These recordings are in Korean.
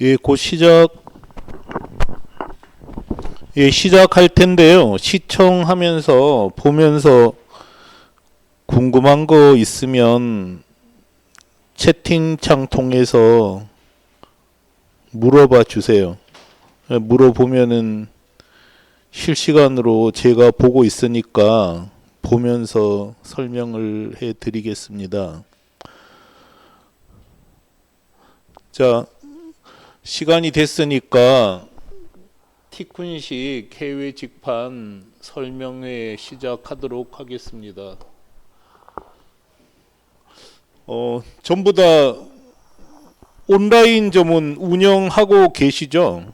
예, 곧 시작할 텐데요. 시청하면서 보면서 궁금한 거 있으면 채팅창 통해서 물어봐 주세요. 물어보면은 실시간으로 제가 보고 있으니까 보면서 설명을 해 드리겠습니다. 자, 시간이 됐으니까 티쿤식 해외 직판 설명회 시작하도록 하겠습니다. 전부 다 온라인점은 운영하고 계시죠?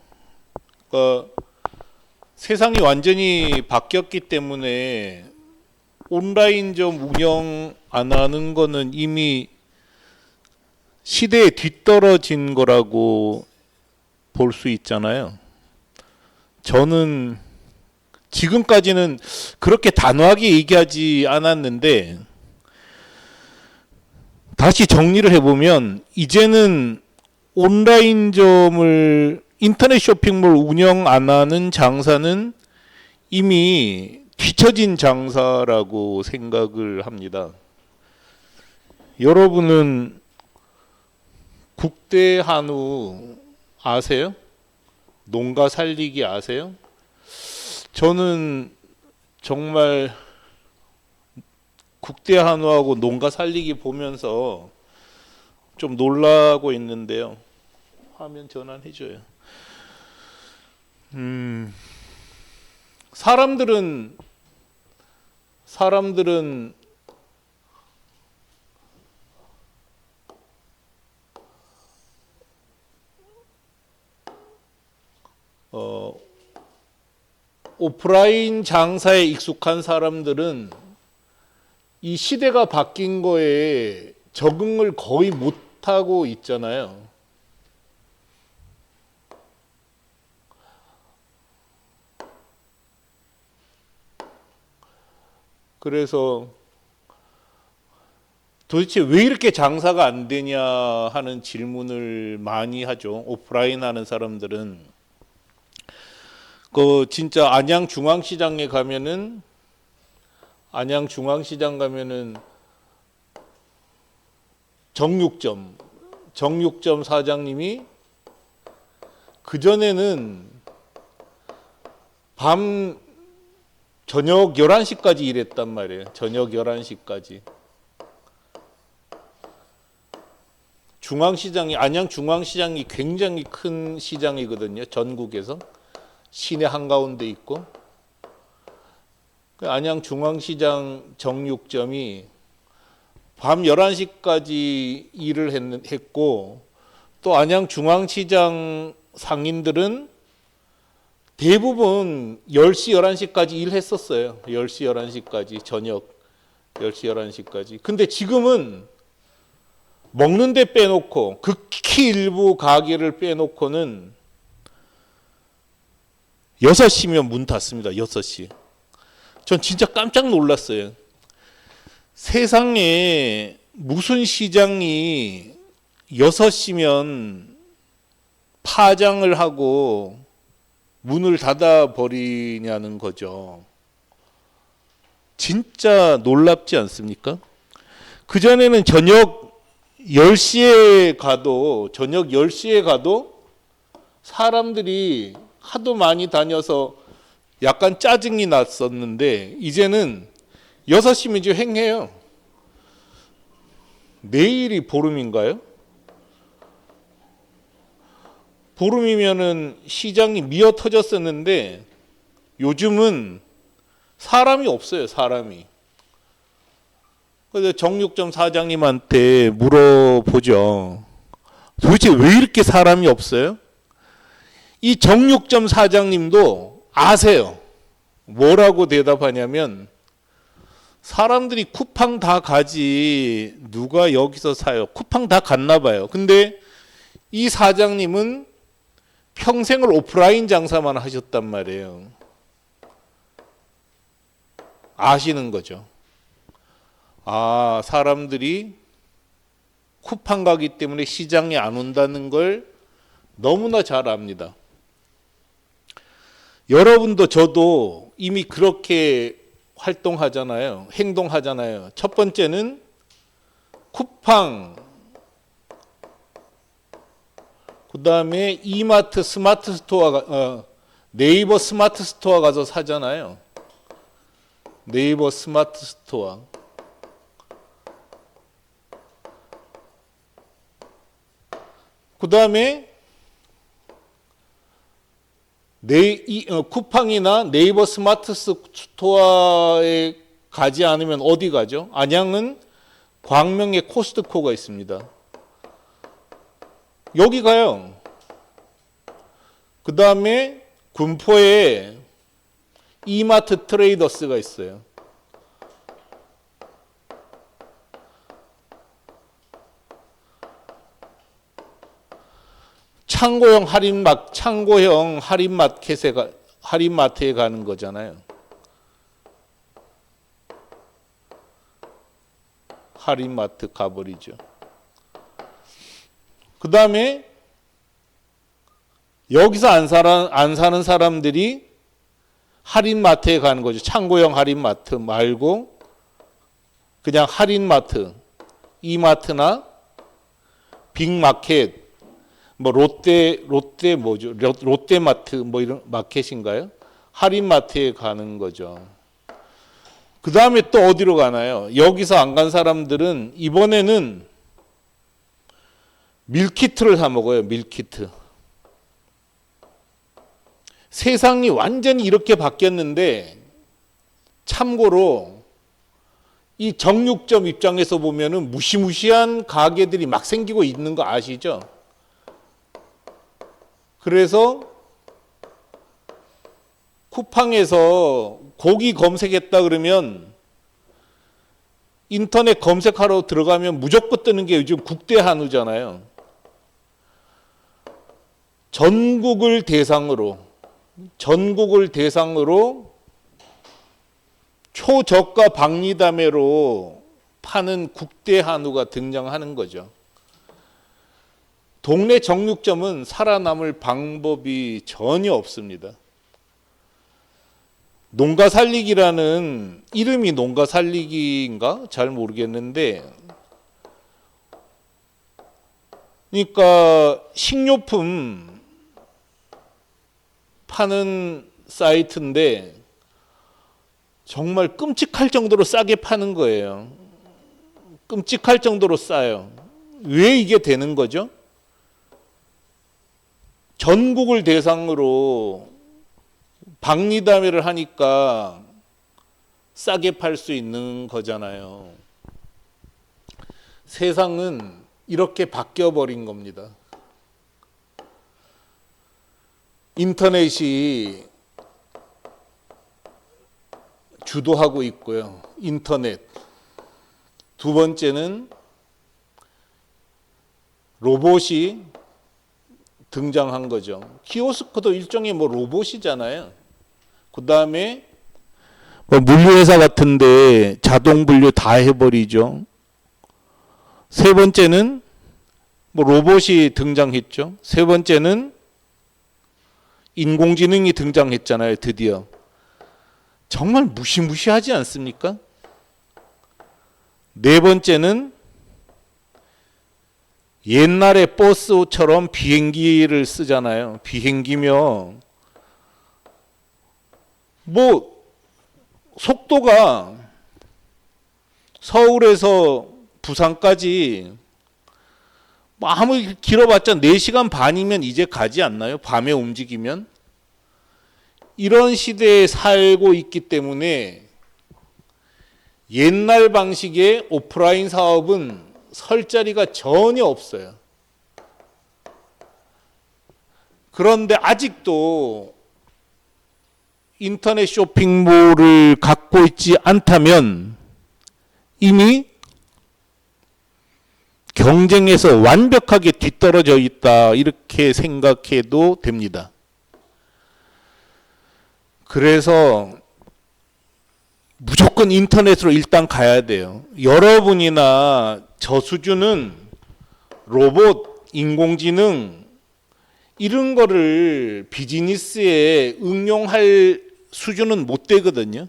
그러니까 세상이 완전히 바뀌었기 때문에 온라인점 운영 안 하는 거는 이미 시대에 뒤떨어진 거라고 볼 수 있잖아요. 저는 지금까지는 그렇게 단호하게 얘기하지 않았는데 다시 정리를 해보면 이제는 온라인점을 인터넷 쇼핑몰 운영 안 하는 장사는 이미 뒤처진 장사라고 생각을 합니다. 여러분은 국대한우 아세요? 농가 살리기 아세요? 저는 정말 국대한우하고 농가 살리기 보면서 좀 놀라고 있는데요. 화면 전환해줘요. 사람들은 오프라인 장사에 익숙한 사람들은 이 시대가 바뀐 거에 적응을 거의 못하고 있잖아요. 그래서 도대체 왜 이렇게 장사가 안 되냐 하는 질문을 많이 하죠. 오프라인 하는 사람들은. 진짜 안양중앙시장 가면은 정육점 사장님이 그전에는 저녁 11시까지 일했단 말이에요. 저녁 11시까지. 안양중앙시장이 굉장히 큰 시장이거든요. 전국에서. 시내 한가운데 있고. 안양중앙시장 정육점이 밤 11시까지 일을 했고, 또 안양중앙시장 상인들은 대부분 10시, 11시까지 일했었어요. 10시, 11시까지, 저녁 10시, 11시까지. 근데 지금은 먹는 데 빼놓고, 극히 일부 가게를 빼놓고는 6시면 문 닫습니다. 6시. 전 진짜 깜짝 놀랐어요. 세상에 무슨 시장이 6시면 파장을 하고 문을 닫아 버리냐는 거죠. 진짜 놀랍지 않습니까? 그전에는 저녁 10시에 가도 사람들이 하도 많이 다녀서 약간 짜증이 났었는데 이제는 6시면 이제 횡해요. 내일이 보름인가요? 보름이면은 시장이 미어 터졌었는데 요즘은 사람이 없어요. 사람이. 그래서 정육점 사장님한테 물어보죠. 도대체 왜 이렇게 사람이 없어요? 이 정육점 사장님도 아세요. 뭐라고 대답하냐면 사람들이 쿠팡 다 가지 누가 여기서 사요. 쿠팡 다 갔나 봐요. 근데 이 사장님은 평생을 오프라인 장사만 하셨단 말이에요. 아시는 거죠. 사람들이 쿠팡 가기 때문에 시장에 안 온다는 걸 너무나 잘 압니다. 여러분도 저도 이미 그렇게 활동하잖아요. 행동하잖아요. 첫 번째는 쿠팡, 그 다음에 이마트 스마트 스토어, 네이버 스마트 스토어 가서 사잖아요. 네이버 스마트 스토어. 그 다음에 쿠팡이나 네이버 스마트 스토어에 가지 않으면 어디 가죠? 안양은 광명에 코스트코가 있습니다. 여기 가요. 그 다음에 군포에 이마트 트레이더스가 있어요. 창고형 할인마트에 가는 거잖아요. 할인마트 가버리죠. 그 다음에 여기서 안 사는 사람들이 할인마트에 가는 거죠. 창고형 할인마트 말고 그냥 할인마트, 이마트나 빅마켓, 뭐 롯데마트 뭐 이런 마켓인가요? 할인마트에 가는 거죠. 그 다음에 또 어디로 가나요? 여기서 안 간 사람들은 이번에는 밀키트를 사 먹어요. 밀키트. 세상이 완전히 이렇게 바뀌었는데 참고로 이 정육점 입장에서 보면은 무시무시한 가게들이 막 생기고 있는 거 아시죠? 그래서 쿠팡에서 고기 검색했다 그러면 인터넷 검색하러 들어가면 무조건 뜨는 게 요즘 국대 한우잖아요. 전국을 대상으로 초저가 박리담회로 파는 국대 한우가 등장하는 거죠. 동네 정육점은 살아남을 방법이 전혀 없습니다. 농가 살리기라는 이름이 농가 살리기인가? 잘 모르겠는데 그러니까 식료품 파는 사이트인데 정말 끔찍할 정도로 싸게 파는 거예요. 끔찍할 정도로 싸요. 왜 이게 되는 거죠? 전국을 대상으로 박리담회를 하니까 싸게 팔 수 있는 거잖아요. 세상은 이렇게 바뀌어 버린 겁니다. 인터넷이 주도하고 있고요. 인터넷. 두 번째는 로봇이 등장한 거죠. 키오스크도 일종의 뭐 로봇이잖아요. 그 다음에 뭐 물류회사 같은데 자동 분류 다 해버리죠. 세 번째는 뭐 로봇이 등장했죠. 세 번째는 인공지능이 등장했잖아요. 드디어. 정말 무시무시하지 않습니까? 네 번째는 옛날에 버스처럼 비행기를 쓰잖아요. 비행기며 뭐 속도가 서울에서 부산까지 뭐 아무리 길어봤자 4시간 반이면 이제 가지 않나요? 밤에 움직이면. 이런 시대에 살고 있기 때문에 옛날 방식의 오프라인 사업은 설 자리가 전혀 없어요. 그런데 아직도 인터넷 쇼핑몰을 갖고 있지 않다면 이미 경쟁에서 완벽하게 뒤떨어져 있다, 이렇게 생각해도 됩니다. 그래서 무조건 인터넷으로 일단 가야 돼요. 여러분이나 저 수준은 로봇, 인공지능 이런 거를 비즈니스에 응용할 수준은 못 되거든요.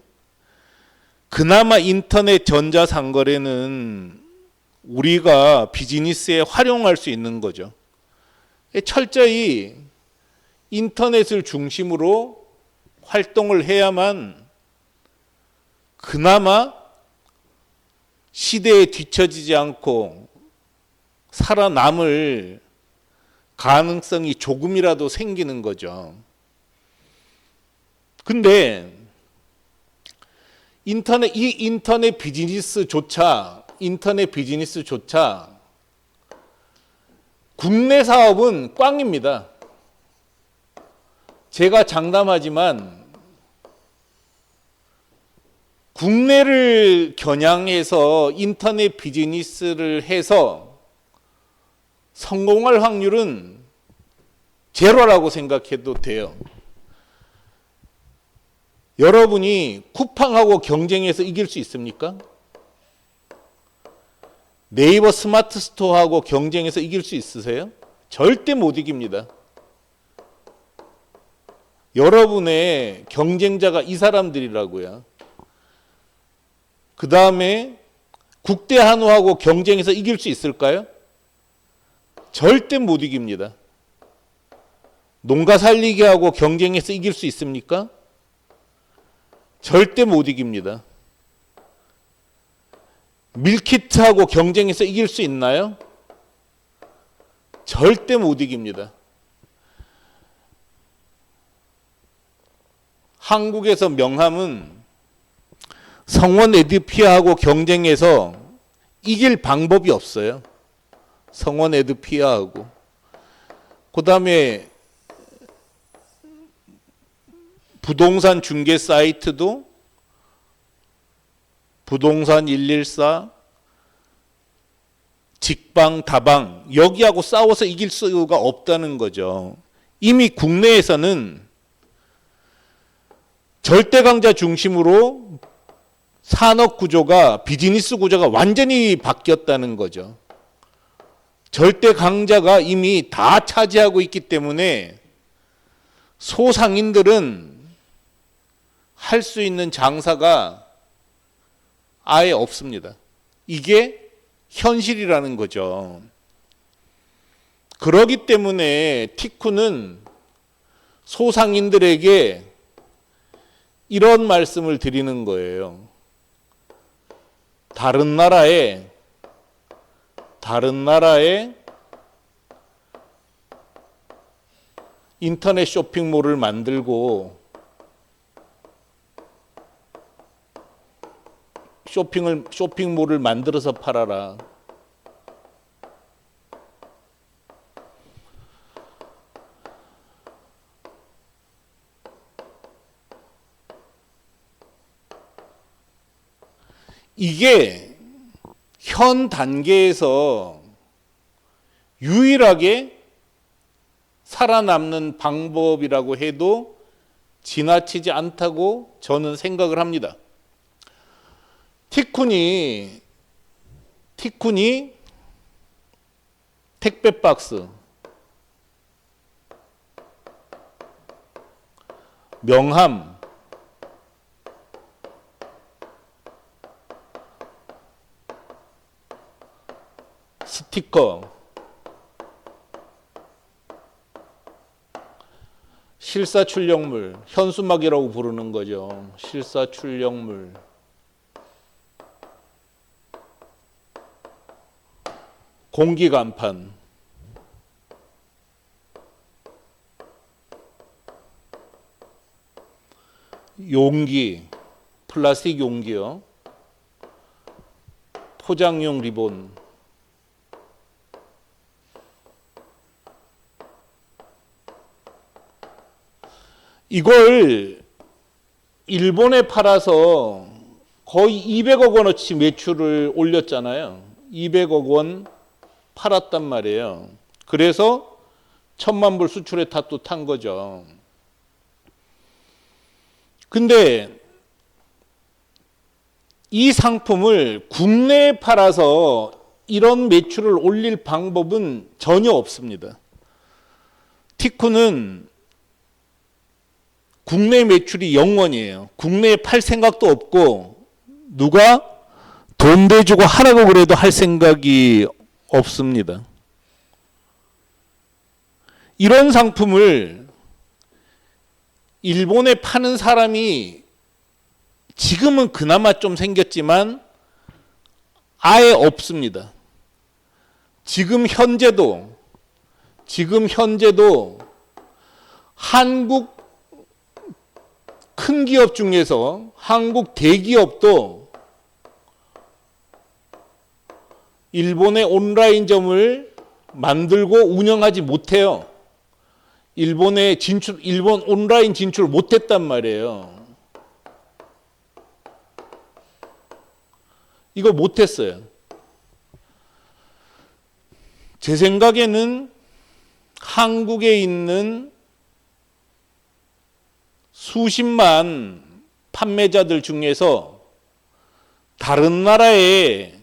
그나마 인터넷 전자상거래는 우리가 비즈니스에 활용할 수 있는 거죠. 철저히 인터넷을 중심으로 활동을 해야만 그나마 시대에 뒤처지지 않고 살아남을 가능성이 조금이라도 생기는 거죠. 근데 인터넷 비즈니스조차 국내 사업은 꽝입니다. 제가 장담하지만 국내를 겨냥해서 인터넷 비즈니스를 해서 성공할 확률은 제로라고 생각해도 돼요. 여러분이 쿠팡하고 경쟁해서 이길 수 있습니까? 네이버 스마트 스토어하고 경쟁해서 이길 수 있으세요? 절대 못 이깁니다. 여러분의 경쟁자가 이 사람들이라고요. 그 다음에 국대한우하고 경쟁해서 이길 수 있을까요? 절대 못 이깁니다. 농가 살리기하고 경쟁해서 이길 수 있습니까? 절대 못 이깁니다. 밀키트하고 경쟁해서 이길 수 있나요? 절대 못 이깁니다. 한국에서 명함은 성원 에드피아하고 경쟁해서 이길 방법이 없어요. 성원 에드피아하고. 그 다음에 부동산 중개 사이트도 부동산 114, 직방, 다방 여기하고 싸워서 이길 수가 없다는 거죠. 이미 국내에서는 절대 강자 중심으로 산업 구조가 비즈니스 구조가 완전히 바뀌었다는 거죠. 절대 강자가 이미 다 차지하고 있기 때문에 소상인들은 할 수 있는 장사가 아예 없습니다. 이게 현실이라는 거죠. 그렇기 때문에 티쿤은 소상인들에게 이런 말씀을 드리는 거예요. 다른 나라에 인터넷 쇼핑몰을 만들고 쇼핑몰을 만들어서 팔아라. 이게 현 단계에서 유일하게 살아남는 방법이라고 해도 지나치지 않다고 저는 생각을 합니다. 티쿤이 택배 박스, 명함, 스티커, 실사출력물, 현수막이라고 부르는 거죠. 실사출력물, 공기간판, 용기, 플라스틱 용기요, 포장용 리본, 이걸 일본에 팔아서 거의 200억 원어치 매출을 올렸잖아요. 200억 원 팔았단 말이에요. 그래서 1,000만 불 수출의 탓도 탄 거죠. 근데 이 상품을 국내에 팔아서 이런 매출을 올릴 방법은 전혀 없습니다. 티쿤은 국내 매출이 0원이에요. 국내에 팔 생각도 없고 누가 돈 대주고 하라고 그래도 할 생각이 없습니다. 이런 상품을 일본에 파는 사람이 지금은 그나마 좀 생겼지만 아예 없습니다. 지금 현재도 한국 큰 기업 중에서 한국 대기업도 일본의 온라인점을 만들고 운영하지 못해요. 일본 온라인 진출 못했단 말이에요. 이거 못했어요. 제 생각에는 한국에 있는 수십만 판매자들 중에서 다른 나라에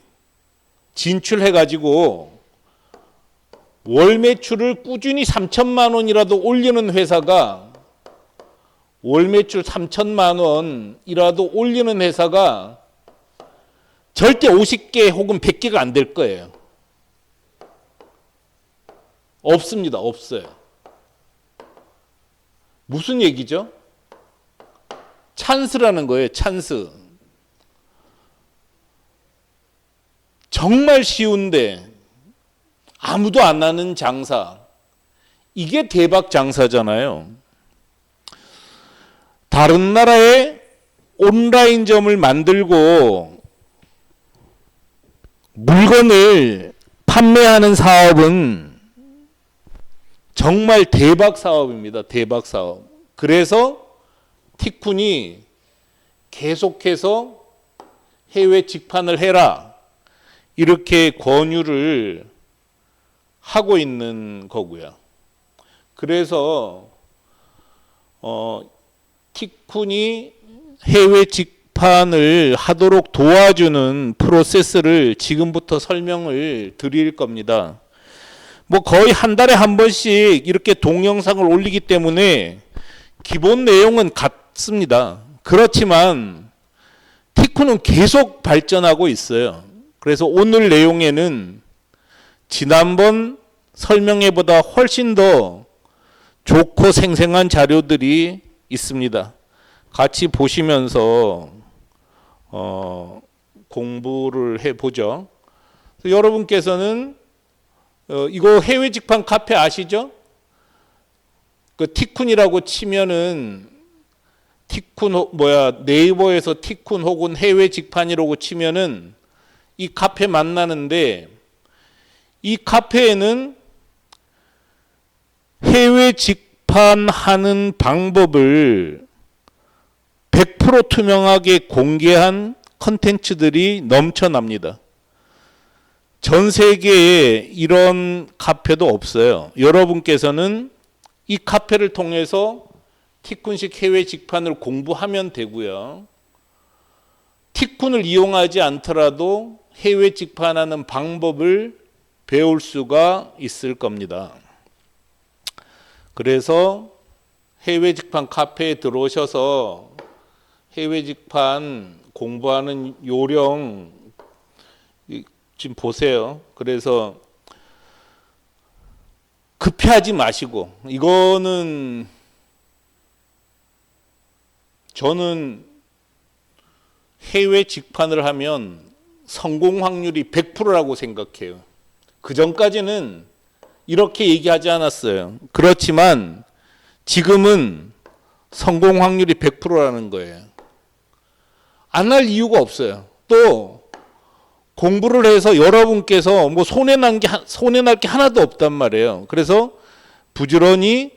진출해가지고 월 매출을 꾸준히 3천만 원이라도 올리는 회사가 월 매출 3천만 원이라도 올리는 회사가 절대 50개 혹은 100개가 안 될 거예요. 없습니다. 없어요. 무슨 얘기죠? 찬스라는 거예요. 찬스. 정말 쉬운데 아무도 안 하는 장사. 이게 대박 장사잖아요. 다른 나라에 온라인점을 만들고 물건을 판매하는 사업은 정말 대박 사업입니다. 대박 사업. 그래서 티쿤이 계속해서 해외 직판을 해라. 이렇게 권유를 하고 있는 거고요. 그래서 티쿤이 해외 직판을 하도록 도와주는 프로세스를 지금부터 설명을 드릴 겁니다. 뭐 거의 한 달에 한 번씩 이렇게 동영상을 올리기 때문에 기본 내용은 같습니다. 그렇지만 티쿤은 계속 발전하고 있어요. 그래서 오늘 내용에는 지난번 설명회보다 훨씬 더 좋고 생생한 자료들이 있습니다. 같이 보시면서 공부를 해보죠. 여러분께서는 이거 해외 직판 카페 아시죠? 그 티쿤이라고 치면은 네이버에서 티쿤 혹은 해외 직판이라고 치면은 이 카페 만나는데 이 카페에는 해외 직판하는 방법을 100% 투명하게 공개한 컨텐츠들이 넘쳐납니다. 전 세계에 이런 카페도 없어요. 여러분께서는 이 카페를 통해서 티쿤식 해외 직판을 공부하면 되고요. 티쿤을 이용하지 않더라도 해외 직판하는 방법을 배울 수가 있을 겁니다. 그래서 해외 직판 카페에 들어오셔서 해외 직판 공부하는 요령 지금 보세요. 그래서 급해하지 마시고, 이거는 저는 해외 직판을 하면 성공 확률이 100%라고 생각해요. 그 전까지는 이렇게 얘기하지 않았어요. 그렇지만 지금은 성공 확률이 100%라는 거예요. 안 할 이유가 없어요. 또 공부를 해서 여러분께서 뭐 손해날 게 하나도 없단 말이에요. 그래서 부지런히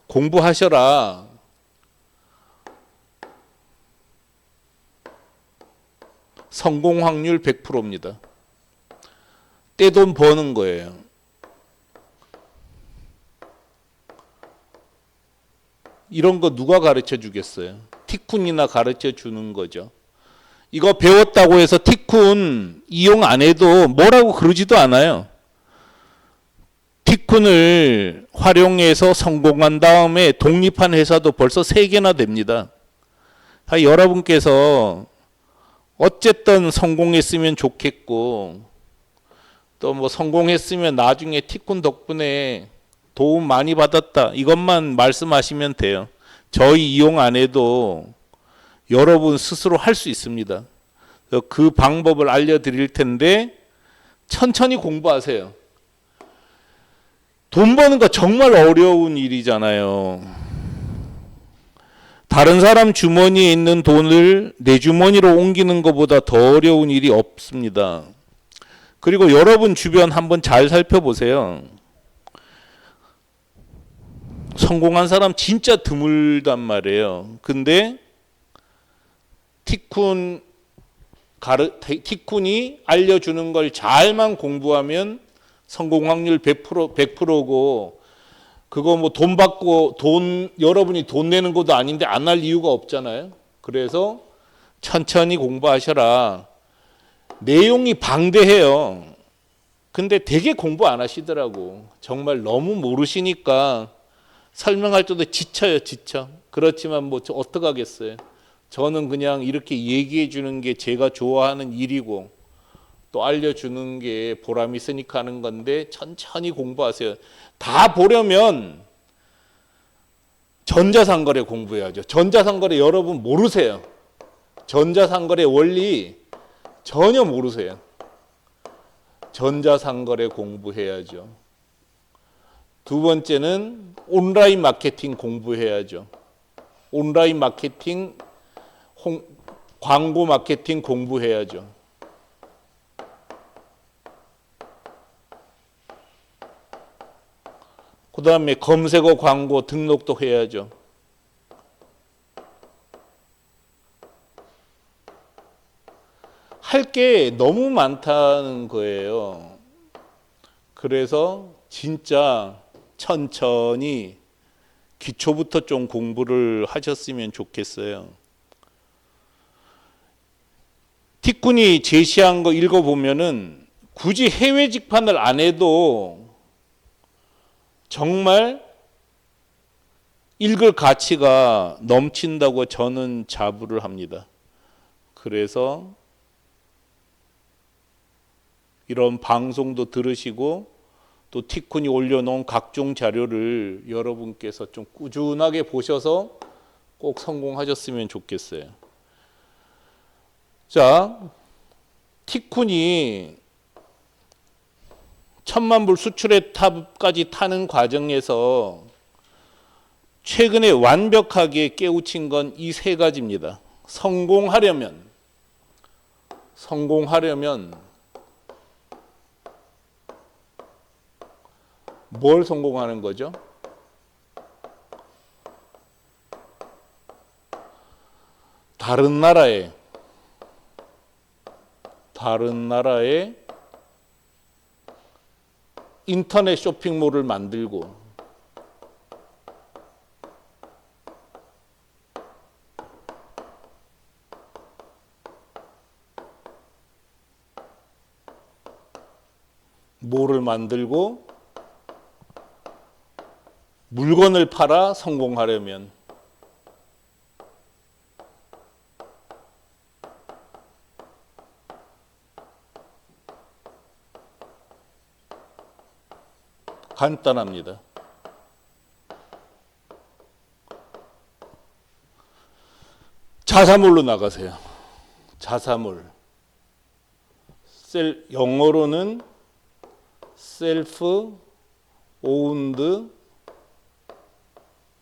공부하셔라. 성공 확률 100%입니다. 떼돈 버는 거예요. 이런 거 누가 가르쳐 주겠어요? 티쿤이나 가르쳐 주는 거죠. 이거 배웠다고 해서 티쿤 이용 안 해도 뭐라고 그러지도 않아요. 티쿤 티쿤을 활용해서 성공한 다음에 독립한 회사도 벌써 3개나 됩니다. 여러분께서 어쨌든 성공했으면 좋겠고 또 뭐 성공했으면 나중에 티쿤 덕분에 도움 많이 받았다 이것만 말씀하시면 돼요. 저희 이용 안 해도 여러분 스스로 할 수 있습니다. 그 방법을 알려드릴 텐데 천천히 공부하세요. 돈 버는 거 정말 어려운 일이잖아요. 다른 사람 주머니에 있는 돈을 내 주머니로 옮기는 것보다 더 어려운 일이 없습니다. 그리고 여러분 주변 한번 잘 살펴보세요. 성공한 사람 진짜 드물단 말이에요. 근데 티쿤이 알려주는 걸 잘만 공부하면 성공 확률 100%고 그거 뭐 돈 받고 여러분이 돈 내는 것도 아닌데 안 할 이유가 없잖아요. 그래서 천천히 공부하셔라. 내용이 방대해요. 근데 되게 공부 안 하시더라고. 정말 너무 모르시니까 설명할 때도 지쳐. 그렇지만 뭐 어떡하겠어요. 저는 그냥 이렇게 얘기해 주는 게 제가 좋아하는 일이고 또 알려주는 게 보람 있으니까 하는 건데 천천히 공부하세요. 다 보려면 전자상거래 공부해야죠. 전자상거래 여러분 모르세요. 전자상거래 원리 전혀 모르세요. 전자상거래 공부해야죠. 두 번째는 온라인 마케팅 공부해야죠. 온라인 마케팅, 광고 마케팅 공부해야죠. 그 다음에 검색어 광고 등록도 해야죠. 할 게 너무 많다는 거예요. 그래서 진짜 천천히 기초부터 좀 공부를 하셨으면 좋겠어요. 티쿤이 제시한 거 읽어보면은 굳이 해외 직판을 안 해도 정말 읽을 가치가 넘친다고 저는 자부를 합니다. 그래서 이런 방송도 들으시고 또 티쿤이 올려놓은 각종 자료를 여러분께서 좀 꾸준하게 보셔서 꼭 성공하셨으면 좋겠어요. 자, 티쿤이 1000만 불 수출의 탑까지 타는 과정에서 최근에 완벽하게 깨우친 건 이 3가지입니다. 성공하려면 뭘 성공하는 거죠? 다른 나라에 인터넷 쇼핑몰을 만들고 물건을 팔아 성공하려면 간단합니다. 자사몰로 나가세요. 자사몰. 영어로는 셀프 오운드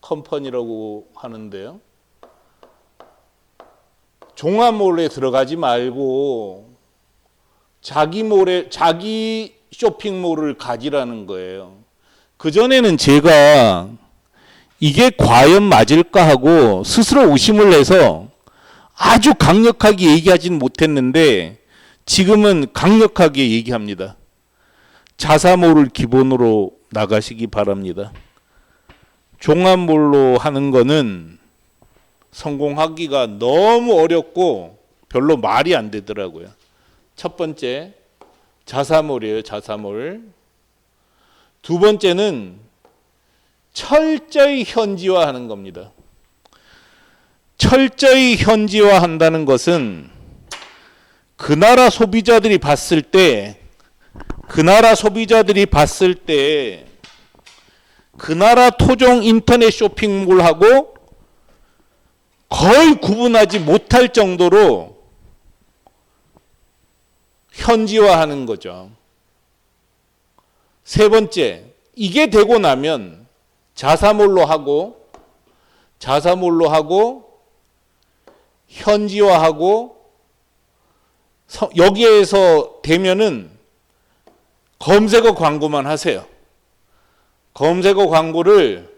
컴퍼니라고 하는데요. 종합몰에 들어가지 말고 자기 쇼핑몰을 가지라는 거예요. 그전에는 제가 이게 과연 맞을까 하고 스스로 의심을 해서 아주 강력하게 얘기하진 못했는데 지금은 강력하게 얘기합니다. 자사몰을 기본으로 나가시기 바랍니다. 종합몰로 하는 거는 성공하기가 너무 어렵고 별로 말이 안 되더라고요. 첫 번째 자사몰이에요. 자사몰. 두 번째는 철저히 현지화하는 겁니다. 철저히 현지화한다는 것은 그 나라 소비자들이 봤을 때 그 나라 토종 인터넷 쇼핑몰하고 거의 구분하지 못할 정도로 현지화하는 거죠. 세 번째, 이게 되고 나면 자사몰로 하고 현지화하고 여기에서 되면은 검색어 광고만 하세요. 검색어 광고를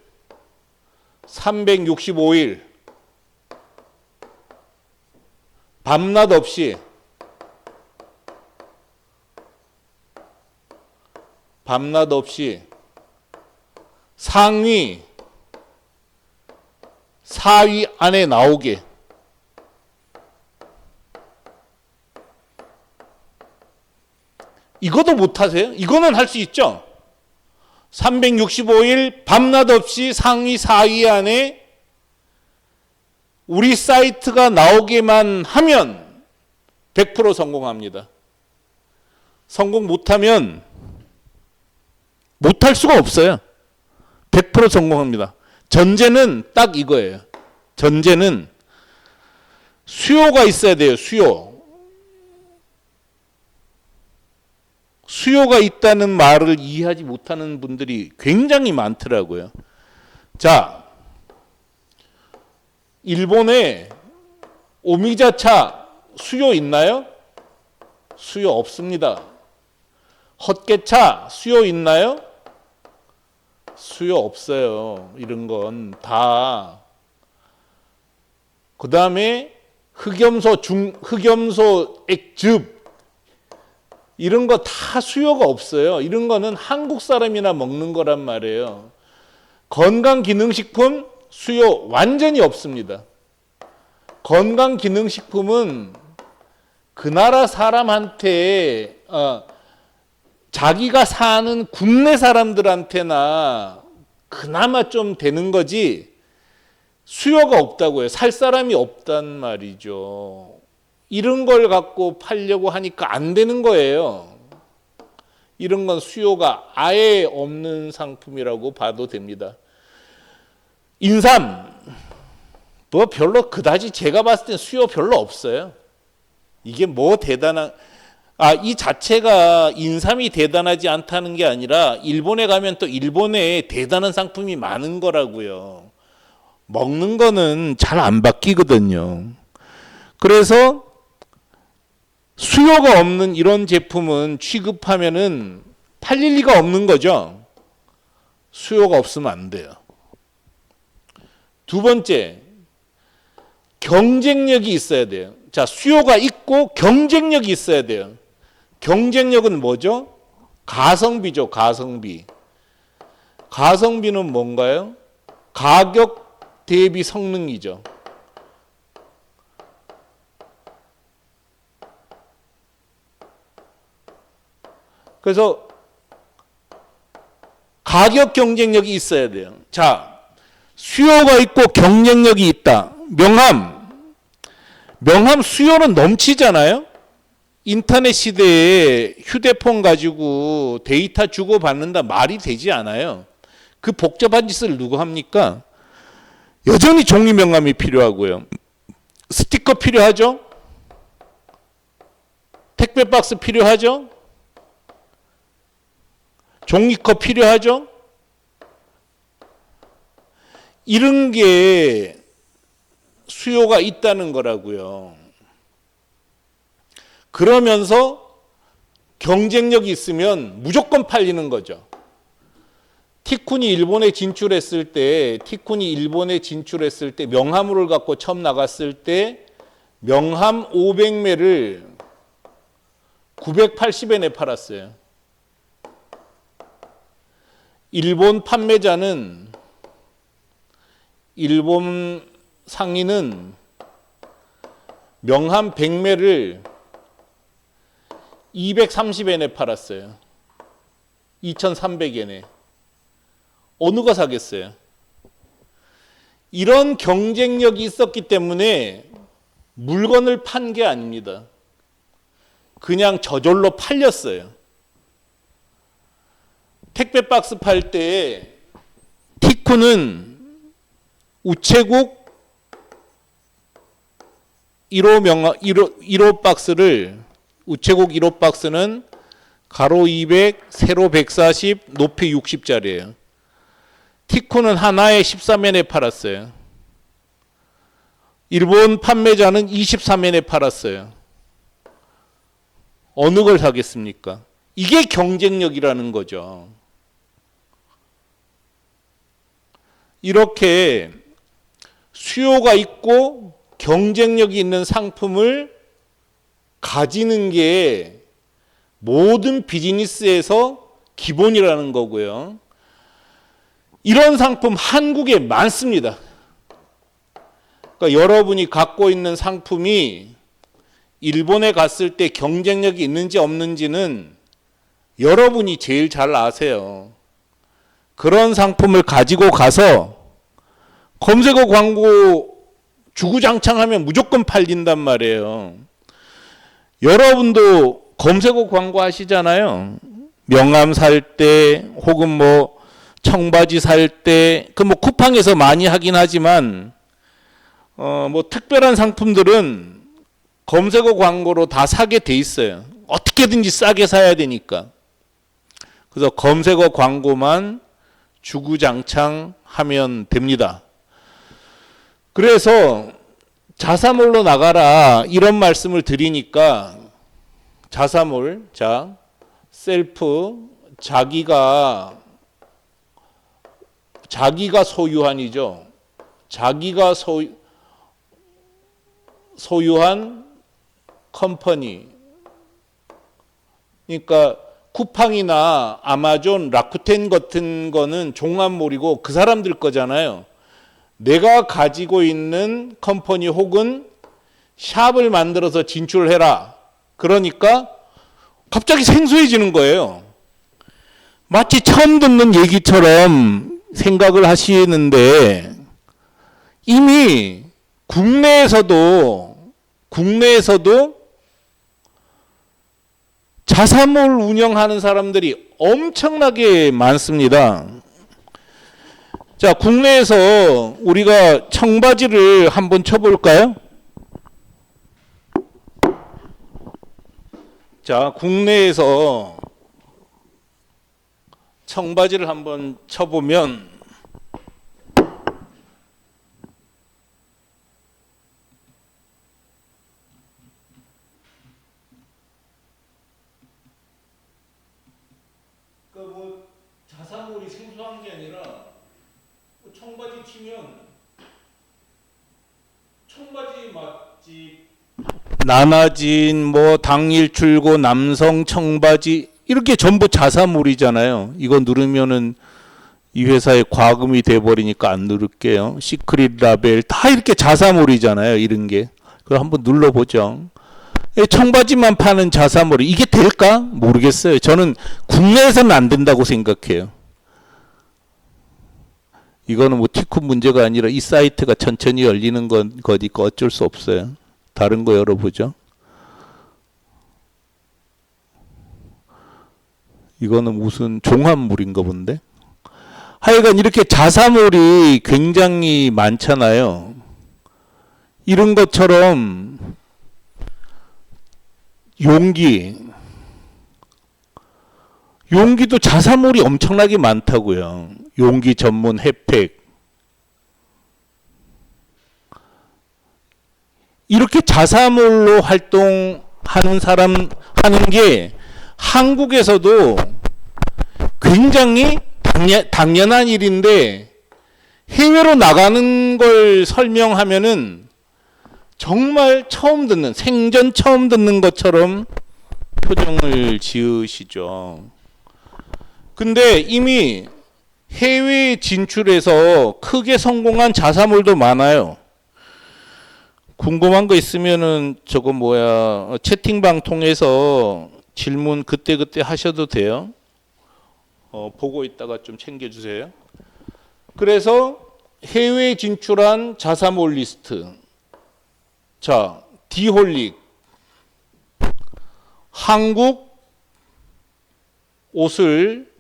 365일 밤낮 없이 상위 4위 안에 나오게 이것도 못하세요? 이거는 할 수 있죠. 365일 밤낮 없이 상위 4위 안에 우리 사이트가 나오게만 하면 100% 성공합니다. 성공 못하면 못할 수가 없어요. 100% 성공합니다. 전제는 딱 이거예요. 전제는 수요가 있어야 돼요. 수요가 있다는 말을 이해하지 못하는 분들이 굉장히 많더라고요. 자, 일본에 오미자차 수요 있나요? 수요 없습니다. 헛개차 수요 있나요? 수요 없어요. 이런 건 다. 그 다음에 흑염소 액즙 이런 거 다 수요가 없어요. 이런 거는 한국 사람이나 먹는 거란 말이에요. 건강기능식품 수요 완전히 없습니다. 건강기능식품은 그 나라 사람한테 자기가 사는 국내 사람들한테나 그나마 좀 되는 거지 수요가 없다고요. 살 사람이 없단 말이죠. 이런 걸 갖고 팔려고 하니까 안 되는 거예요. 이런 건 수요가 아예 없는 상품이라고 봐도 됩니다. 인삼 뭐 별로 그다지 제가 봤을 땐 수요 별로 없어요. 이게 뭐 대단한 이 자체가 인삼이 대단하지 않다는 게 아니라 일본에 가면 또 일본에 대단한 상품이 많은 거라고요. 먹는 거는 잘 안 바뀌거든요. 그래서 수요가 없는 이런 제품은 취급하면은 팔릴 리가 없는 거죠. 수요가 없으면 안 돼요. 두 번째, 경쟁력이 있어야 돼요. 자, 수요가 있고 경쟁력이 있어야 돼요. 경쟁력은 뭐죠? 가성비죠, 가성비. 가성비는 뭔가요? 가격 대비 성능이죠. 그래서 가격 경쟁력이 있어야 돼요. 자, 수요가 있고 경쟁력이 있다. 명함 수요는 넘치잖아요. 인터넷 시대에 휴대폰 가지고 데이터 주고받는다 말이 되지 않아요. 그 복잡한 짓을 누가 합니까? 여전히 종이 명함이 필요하고요. 스티커 필요하죠? 택배 박스 필요하죠? 종이컵 필요하죠? 이런 게 수요가 있다는 거라고요. 그러면서 경쟁력이 있으면 무조건 팔리는 거죠. 티쿤이 일본에 진출했을 때 명함을 갖고 처음 나갔을 때 명함 500매를 980엔에 팔았어요. 일본 상인은 명함 100매를 230엔에 팔았어요. 2300엔에. 어느 거 사겠어요? 이런 경쟁력이 있었기 때문에 물건을 판 게 아닙니다. 그냥 저절로 팔렸어요. 택배 박스 팔 때 티쿠는 우체국 1호 박스를 우체국 1호 박스는 가로 200, 세로 140, 높이 60짜리예요. 티쿠는 하나에 13엔에 팔았어요. 일본 판매자는 23엔에 팔았어요. 어느 걸 사겠습니까? 이게 경쟁력이라는 거죠. 이렇게 수요가 있고 경쟁력이 있는 상품을 가지는 게 모든 비즈니스에서 기본이라는 거고요. 이런 상품 한국에 많습니다. 그러니까 여러분이 갖고 있는 상품이 일본에 갔을 때 경쟁력이 있는지 없는지는 여러분이 제일 잘 아세요. 그런 상품을 가지고 가서 검색어 광고 주구장창하면 무조건 팔린단 말이에요. 여러분도 검색어 광고 하시잖아요. 명함 살 때 혹은 뭐 청바지 살 때 그 뭐 쿠팡에서 많이 하긴 하지만 뭐 특별한 상품들은 검색어 광고로 다 사게 돼 있어요. 어떻게든지 싸게 사야 되니까. 그래서 검색어 광고만 주구장창 하면 됩니다. 그래서 자사몰로 나가라 이런 말씀을 드리니까 자사몰, 자 셀프, 자기가 소유한이죠. 자기가 소유한 컴퍼니. 그러니까 쿠팡이나 아마존, 라쿠텐 같은 거는 종합몰이고 그 사람들 거잖아요. 내가 가지고 있는 컴퍼니 혹은 샵을 만들어서 진출해라. 그러니까 갑자기 생소해지는 거예요. 마치 처음 듣는 얘기처럼 생각을 하시는데 이미 국내에서도 자사몰 운영하는 사람들이 엄청나게 많습니다. 자, 국내에서 우리가 청바지를 한번 쳐볼까요? 자, 국내에서 청바지를 한번 쳐보면 그러니까 뭐 자사몰이 생소한 게 아니라 청바지 치면 청바지 맛집 나나진 뭐 당일 출고 남성 청바지 이렇게 전부 자사몰이잖아요. 이거 누르면은 이 회사에 과금이 돼 버리니까 안 누를게요. 시크릿 라벨 다 이렇게 자사몰이잖아요. 이런 게. 그걸 한번 눌러보죠. 청바지만 파는 자사몰이 이게 될까? 모르겠어요. 저는 국내에서는 안 된다고 생각해요. 이거는 뭐 티쿠 문제가 아니라 이 사이트가 천천히 열리는 거니까 어쩔 수 없어요. 다른 거 열어보죠. 이거는 무슨 종합물인가 본데. 하여간 이렇게 자사몰이 굉장히 많잖아요. 이런 것처럼 용기도 자사몰이 엄청나게 많다고요. 용기 전문 핫팩. 이렇게 자사몰로 활동하는 사람 하는 게 한국에서도 굉장히 당연한 일인데 해외로 나가는 걸 설명하면은 정말 생전 처음 듣는 것처럼 표정을 지으시죠. 근데 이미 해외 진출해서 크게 성공한 자사몰도 많아요. 궁금한 거 있으면은 채팅방 통해서 질문 그때그때 하셔도 돼요. 보고 있다가 좀 챙겨주세요. 그래서 해외 진출한 자사몰 리스트. 자, 디홀릭. 한국 옷을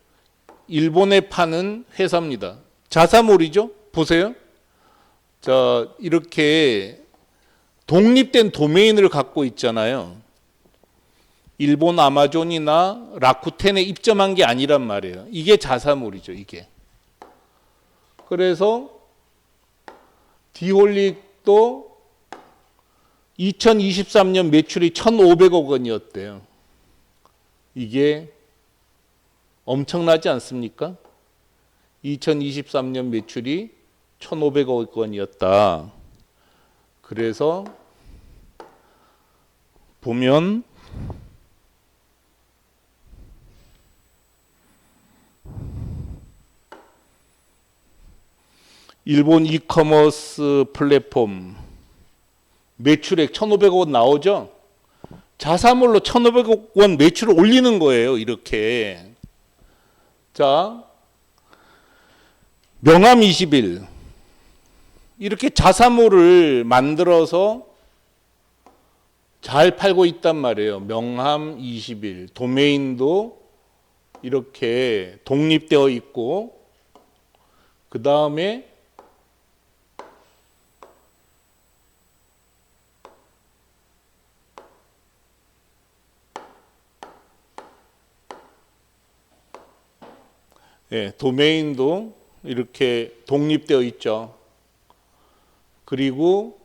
일본에 파는 회사입니다. 자사몰이죠? 보세요. 자, 이렇게 독립된 도메인을 갖고 있잖아요. 일본 아마존이나 라쿠텐에 입점한 게 아니란 말이에요. 이게 자사몰이죠, 이게. 그래서 디홀릭도 2023년 매출이 1,500억 원이었대요. 이게 엄청나지 않습니까? 2023년 매출이 1,500억 원이었다. 그래서 보면 일본 이커머스 플랫폼 매출액 1,500억 원 나오죠? 자사몰로 1,500억 원 매출을 올리는 거예요, 이렇게. 자, 명함 21. 이렇게 자사몰을 만들어서 잘 팔고 있단 말이에요. 명함 21. 도메인도 이렇게 독립되어 있고, 그 다음에 도메인도 이렇게 독립되어 있죠. 그리고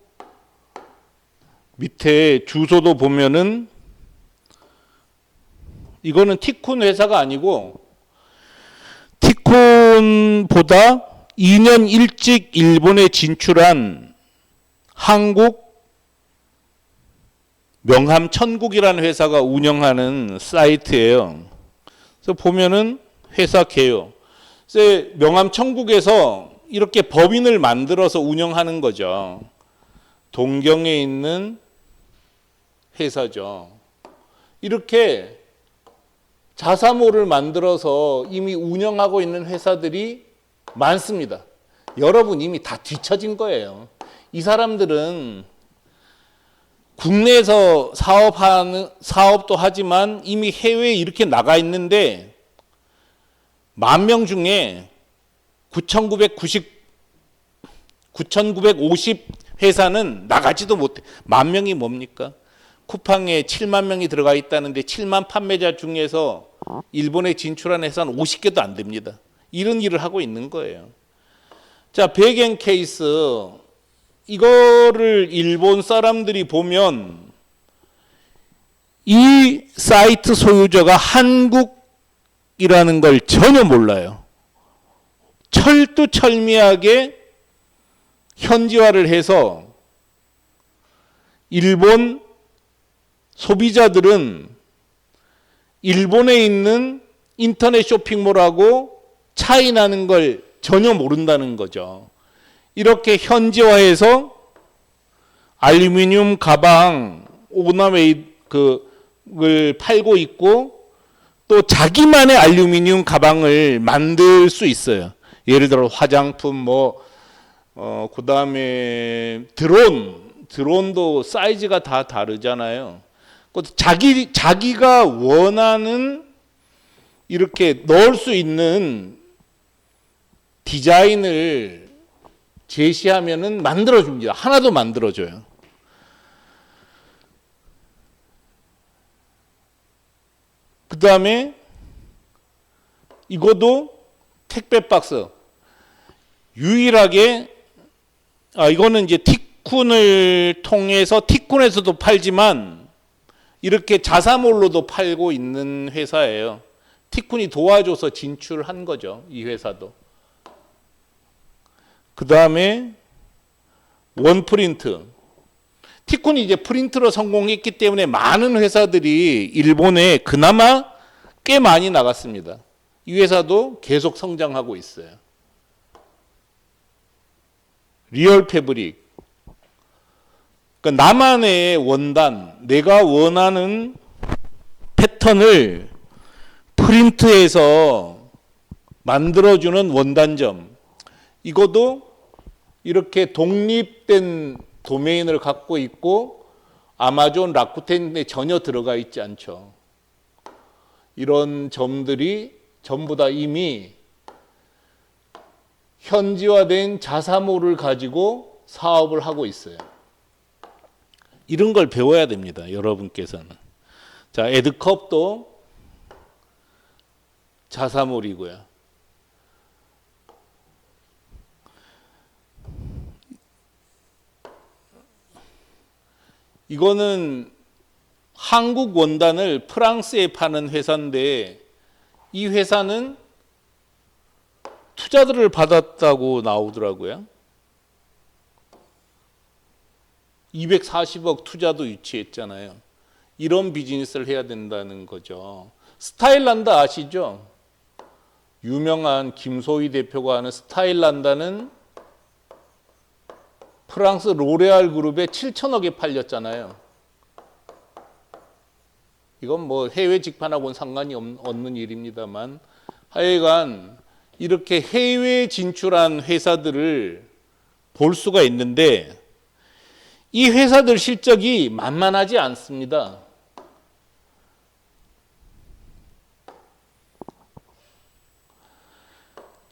밑에 주소도 보면은 이거는 티쿤 회사가 아니고 티쿤보다 2년 일찍 일본에 진출한 한국 명함 천국이라는 회사가 운영하는 사이트예요. 그래서 보면은 회사 개요. 그래서 명함 천국에서 이렇게 법인을 만들어서 운영하는 거죠. 동경에 있는 회사죠. 이렇게 자사몰을 만들어서 이미 운영하고 있는 회사들이 많습니다. 여러분 이미 다 뒤처진 거예요. 이 사람들은 국내에서 사업도 하지만 이미 해외에 이렇게 나가 있는데 10,000명 중에 9,950 회사는 나가지도 못해. 10,000명이 뭡니까? 쿠팡에 7만 명이 들어가 있다는데 7만 판매자 중에서 일본에 진출한 회사는 50개도 안 됩니다. 이런 일을 하고 있는 거예요. 자, 백엔 케이스. 이거를 일본 사람들이 보면 이 사이트 소유자가 한국이라는 걸 전혀 몰라요. 철두철미하게 현지화를 해서 일본 소비자들은 일본에 있는 인터넷 쇼핑몰하고 차이 나는 걸 전혀 모른다는 거죠. 이렇게 현지화해서 알루미늄 가방 오나메이드를 팔고 있고 또 자기만의 알루미늄 가방을 만들 수 있어요. 예를 들어 화장품 그다음에 드론도 사이즈가 다 다르잖아요. 자기가 원하는 이렇게 넣을 수 있는 디자인을 제시하면은 만들어줍니다. 하나도 만들어줘요. 그 다음에 이것도 택배 박스. 유일하게, 이거는 이제 티쿤을 통해서 티쿤에서도 팔지만 이렇게 자사몰로도 팔고 있는 회사예요. 티쿤이 도와줘서 진출한 거죠. 이 회사도. 그 다음에 원프린트. 티쿤이 이제 프린트로 성공했기 때문에 많은 회사들이 일본에 그나마 꽤 많이 나갔습니다. 이 회사도 계속 성장하고 있어요. 리얼 패브릭. 그러니까 나만의 원단, 내가 원하는 패턴을 프린트해서 만들어주는 원단점. 이것도 이렇게 독립된 도메인을 갖고 있고 아마존 라쿠텐에 전혀 들어가 있지 않죠. 이런 점들이 전부 다 이미 현지화된 자사몰을 가지고 사업을 하고 있어요. 이런 걸 배워야 됩니다. 여러분께서는. 자, 에드컵도 자사몰이고요. 이거는 한국 원단을 프랑스에 파는 회사인데 이 회사는 투자들을 받았다고 나오더라고요. 240억 투자도 유치했잖아요. 이런 비즈니스를 해야 된다는 거죠. 스타일란다 아시죠? 유명한 김소희 대표가 하는 스타일란다는 프랑스 로레알 그룹에 7천억에 팔렸잖아요. 이건 뭐 해외 직판하고는 상관이 없는 일입니다만 하여간 이렇게 해외 진출한 회사들을 볼 수가 있는데 이 회사들 실적이 만만하지 않습니다.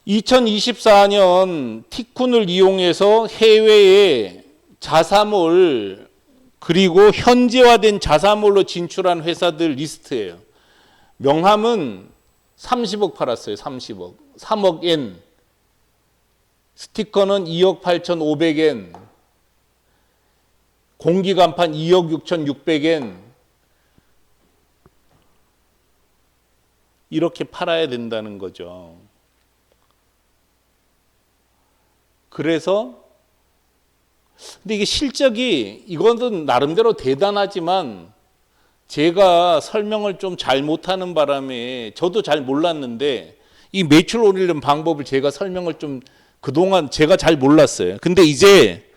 (2024년) 티쿤을 이용해서 해외에 자사몰 그리고 현지화된 자사몰로 진출한 회사들 리스트예요. 명함은 30억 팔았어요. 30억. 3억 엔. 스티커는 2억 8,500엔. 공기간판 2억 6,600엔. 이렇게 팔아야 된다는 거죠. 그래서 근데 이게 실적이 이거는 나름대로 대단하지만 제가 설명을 좀 잘 못하는 바람에 저도 잘 몰랐는데 이 매출 올리는 방법을 제가 설명을 좀 그동안 제가 잘 몰랐어요. 근데 이제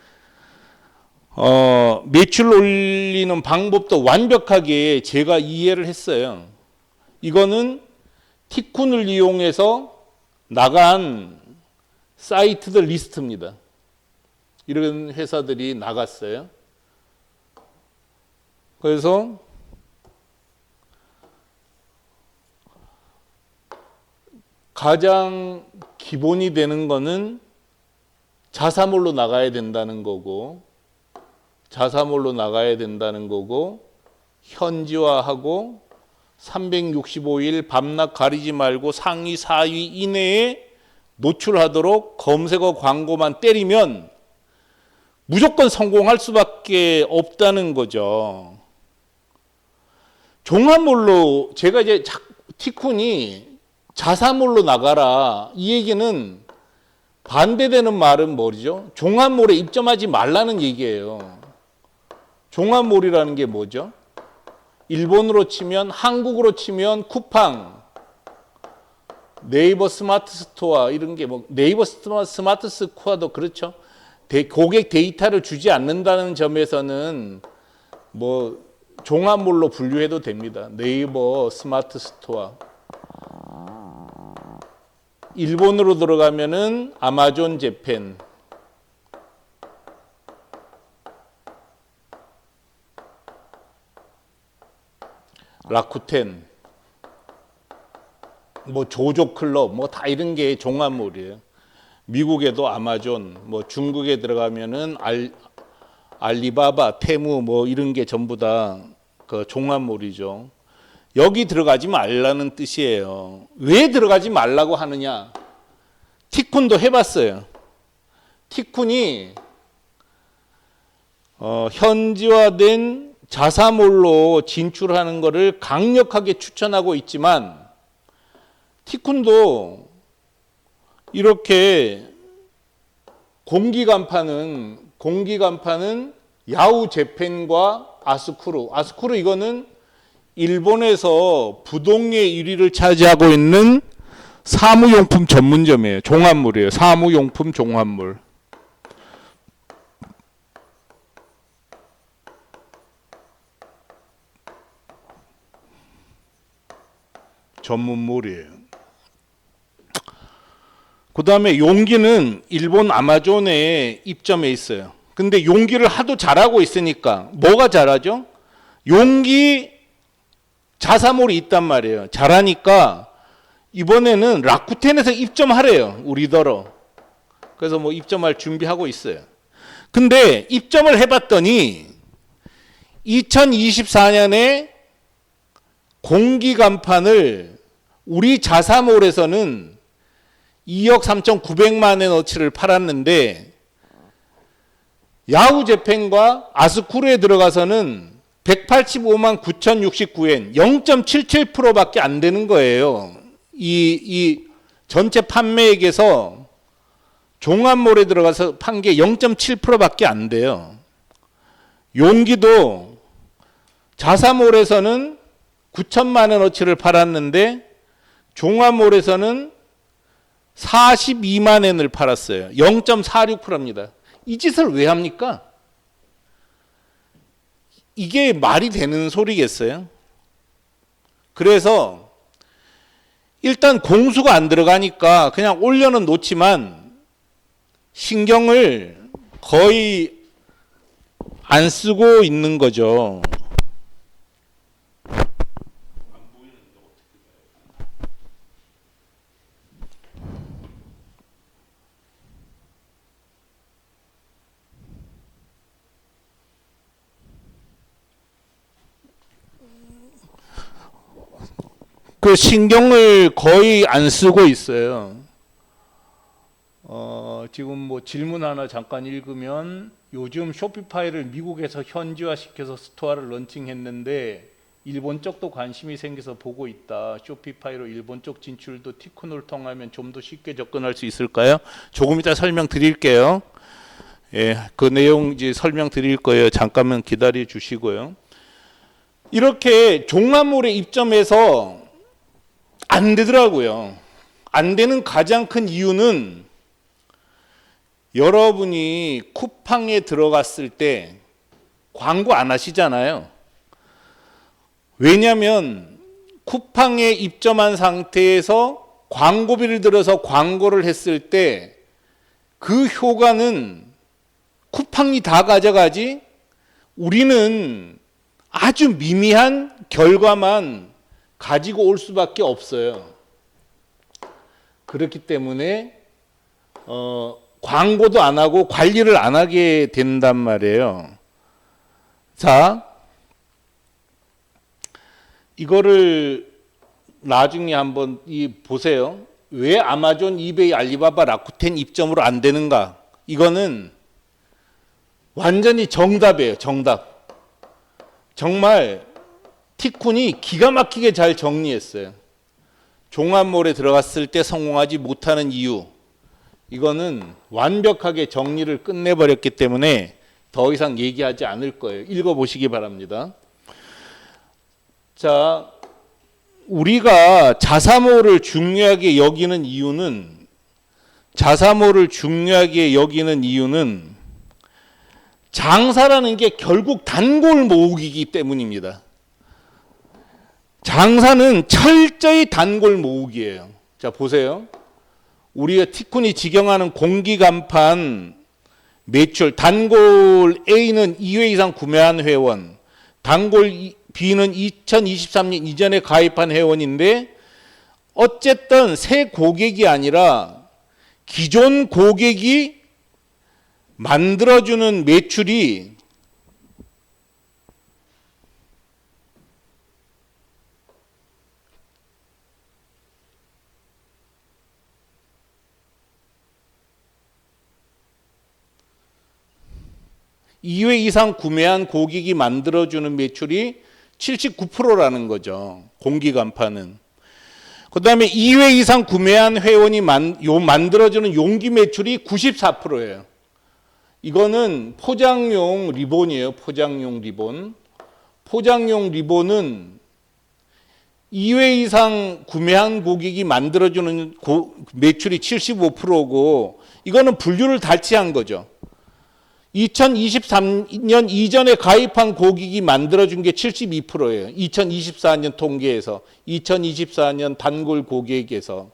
매출 올리는 방법도 완벽하게 제가 이해를 했어요. 이거는 티쿤을 이용해서 나간 사이트들 리스트입니다. 이런 회사들이 나갔어요. 그래서 가장 기본이 되는 거는 자사몰로 나가야 된다는 거고, 현지화하고 365일 밤낮 가리지 말고 상위 4위 이내에 노출하도록 검색어 광고만 때리면 무조건 성공할 수밖에 없다는 거죠. 종합몰로 제가 이제 티쿤이 자사몰로 나가라 이 얘기는 반대되는 말은 뭐죠? 종합몰에 입점하지 말라는 얘기예요. 종합몰이라는 게 뭐죠? 일본으로 치면 한국으로 치면 쿠팡, 네이버 스마트 스토어 이런 게 뭐 네이버 스마트 스토어도 그렇죠. 고객 데이터를 주지 않는다는 점에서는 뭐 종합몰로 분류해도 됩니다. 네이버 스마트 스토어. 일본으로 들어가면은 아마존 재팬. 라쿠텐. 뭐 조조클럽 뭐 다 이런 게 종합몰이에요. 미국에도 아마존, 뭐 중국에 들어가면은 알리바바, 테무 뭐 이런 게 전부 다 그 종합몰이죠. 여기 들어가지 말라는 뜻이에요. 왜 들어가지 말라고 하느냐? 티쿤도 해봤어요. 티쿤이 현지화된 자사몰로 진출하는 것을 강력하게 추천하고 있지만 티쿤도 이렇게 공기간판은 야후 재팬과 아스쿠르 이거는 일본에서 부동의 1위를 차지하고 있는 사무용품 전문점이에요. 종합물이에요. 사무용품 종합물. 전문물이에요. 그다음에 용기는 일본 아마존에 입점해 있어요. 근데 용기를 하도 잘하고 있으니까 뭐가 잘하죠? 용기 자사몰이 있단 말이에요. 잘하니까 이번에는 라쿠텐에서 입점하래요. 우리더러. 그래서 뭐 입점할 준비하고 있어요. 근데 입점을 해봤더니 2024년에 공기 간판을 우리 자사몰에서는 2억 3,900만 원어치를 팔았는데 야후재팬과 아스쿠르에 들어가서는 185만 9,069엔 0.77%밖에 안 되는 거예요. 이 전체 판매액에서 종합몰에 들어가서 판 게 0.7%밖에 안 돼요. 용기도 자사몰에서는 9천만 원어치를 팔았는데 종합몰에서는 42만 원을 팔았어요. 0.46%입니다. 이 짓을 왜 합니까? 이게 말이 되는 소리겠어요? 그래서 일단 공수가 안 들어가니까 그냥 올려는 놓지만 신경을 거의 안 쓰고 있는 거죠. 그 신경을 거의 안 쓰고 있어요. 지금 뭐 질문 하나 잠깐 읽으면 요즘 쇼피파이를 미국에서 현지화시켜서 스토어를 런칭했는데 일본 쪽도 관심이 생겨서 보고 있다. 쇼피파이로 일본 쪽 진출도 티쿤을 통하면 좀 더 쉽게 접근할 수 있을까요? 조금 이따 설명드릴게요. 예, 그 내용 이제 설명드릴 거예요. 잠깐만 기다려 주시고요. 이렇게 종합몰에 입점해서 안 되더라고요. 안 되는 가장 큰 이유는 여러분이 쿠팡에 들어갔을 때 광고 안 하시잖아요. 왜냐하면 쿠팡에 입점한 상태에서 광고비를 들어서 광고를 했을 때 그 효과는 쿠팡이 다 가져가지 우리는 아주 미미한 결과만 가지고 올 수밖에 없어요. 그렇기 때문에 광고도 안 하고 관리를 안 하게 된단 말이에요. 자, 이거를 나중에 한번 보세요. 왜 아마존, 이베이, 알리바바, 라쿠텐 입점으로 안 되는가? 이거는 완전히 정답이에요. 정답. 정말 티쿤이 기가 막히게 잘 정리했어요. 종합몰에 들어갔을 때 성공하지 못하는 이유. 이거는 완벽하게 정리를 끝내버렸기 때문에 더 이상 얘기하지 않을 거예요. 읽어보시기 바랍니다. 자, 우리가 자사몰을 중요하게 여기는 이유는 장사라는 게 결국 단골 모으기이기 때문입니다. 장사는 철저히 단골 모으기예요. 자, 보세요. 우리가 티쿤이 직영하는 공기간판 매출, 단골 A는 2회 이상 구매한 회원, 단골 B는 2023년 이전에 가입한 회원인데 어쨌든 새 고객이 아니라 기존 고객이 만들어주는 매출이 (2회) 이상 구매한 고객이 만들어주는 매출이 79%라는 거죠. 공기간판은. 그 다음에 2회 이상 구매한 회원이 만들어주는 용기 매출이 94%예요. 이거는 포장용 리본이에요. 포장용 리본. 포장용 리본은 2회 이상 구매한 고객이 만들어주는 매출이 75%고 이거는 분류를 달치한 거죠. 2023년 이전에 가입한 고객이 만들어준 게 72%예요. 2024년 통계에서 2024년 단골 고객에서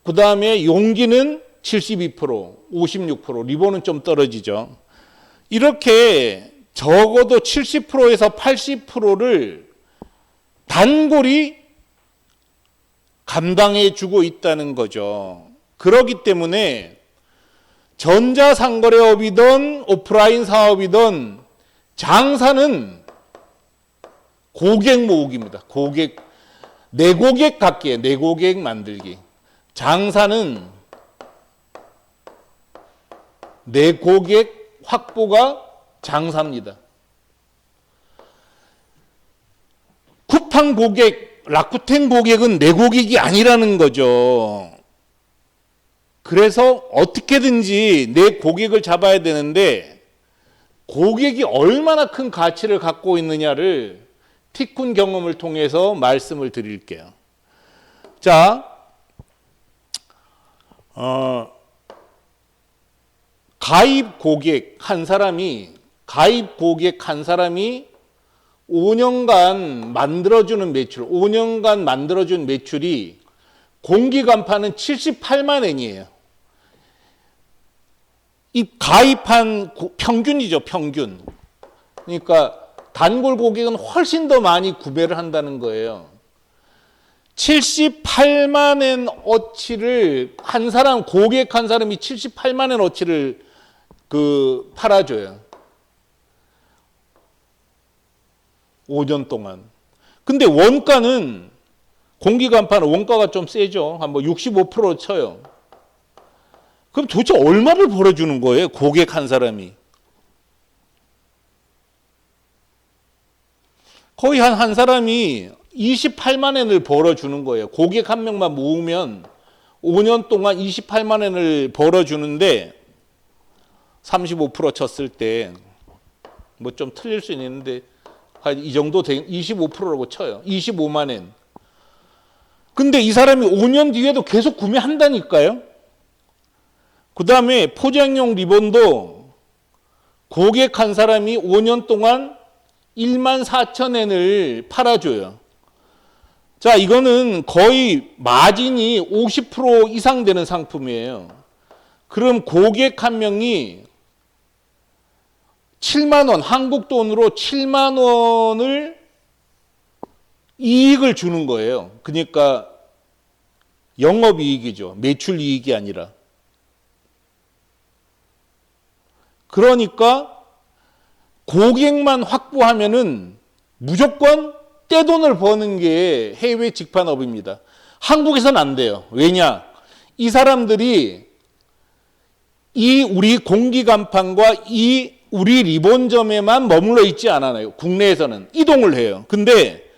그 다음에 용기는 72%, 56%, 리본은 좀 떨어지죠. 이렇게 적어도 70%에서 80%를 단골이 감당해 주고 있다는 거죠. 그렇기 때문에 전자상거래업이든 오프라인 사업이든 장사는 고객 모으기입니다. 내 고객 갖기에 내 고객 만들기. 장사는 내 고객 확보가 장사입니다. 쿠팡 고객, 라쿠텐 고객은 내 고객이 아니라는 거죠. 그래서 어떻게든지 내 고객을 잡아야 되는데 고객이 얼마나 큰 가치를 갖고 있느냐를 티쿤 경험을 통해서 말씀을 드릴게요. 자, 가입 고객 한 사람이 5년간 만들어주는 매출, 5년간 만들어준 매출이 공기간판은 78만 엔이에요. 이 가입한 평균이죠, 평균. 그러니까 단골 고객은 훨씬 더 많이 구매를 한다는 거예요. 78만 엔 어치를 고객 한 사람이 78만 엔 어치를 팔아줘요. 5년 동안. 근데 원가는 공기간판은 원가가 좀 세죠. 한 65% 쳐요. 그럼 도대체 얼마를 벌어주는 거예요? 고객 한 사람이. 거의 한 사람이 28만 엔을 벌어주는 거예요. 고객 한 명만 모으면 5년 동안 28만 엔을 벌어주는데 35% 쳤을 때 뭐 좀 틀릴 수 있는데 이 정도 25%라고 쳐요. 25만 엔. 근데 이 사람이 5년 뒤에도 계속 구매한다니까요. 그 다음에 포장용 리본도 고객 한 사람이 5년 동안 1만 4천 엔을 팔아줘요. 자, 이거는 거의 마진이 50% 이상 되는 상품이에요. 그럼 고객 한 명이 7만 원, 한국 돈으로 7만 원을 이익을 주는 거예요. 그러니까 영업이익이죠. 매출 이익이 아니라. 그러니까 고객만 확보하면은 무조건 떼돈을 버는 게 해외 직판업입니다. 한국에서는 안 돼요. 왜냐? 이 사람들이 우리 공기간판과 우리 리본점에만 머물러 있지 않아요. 국내에서는 이동을 해요. 근데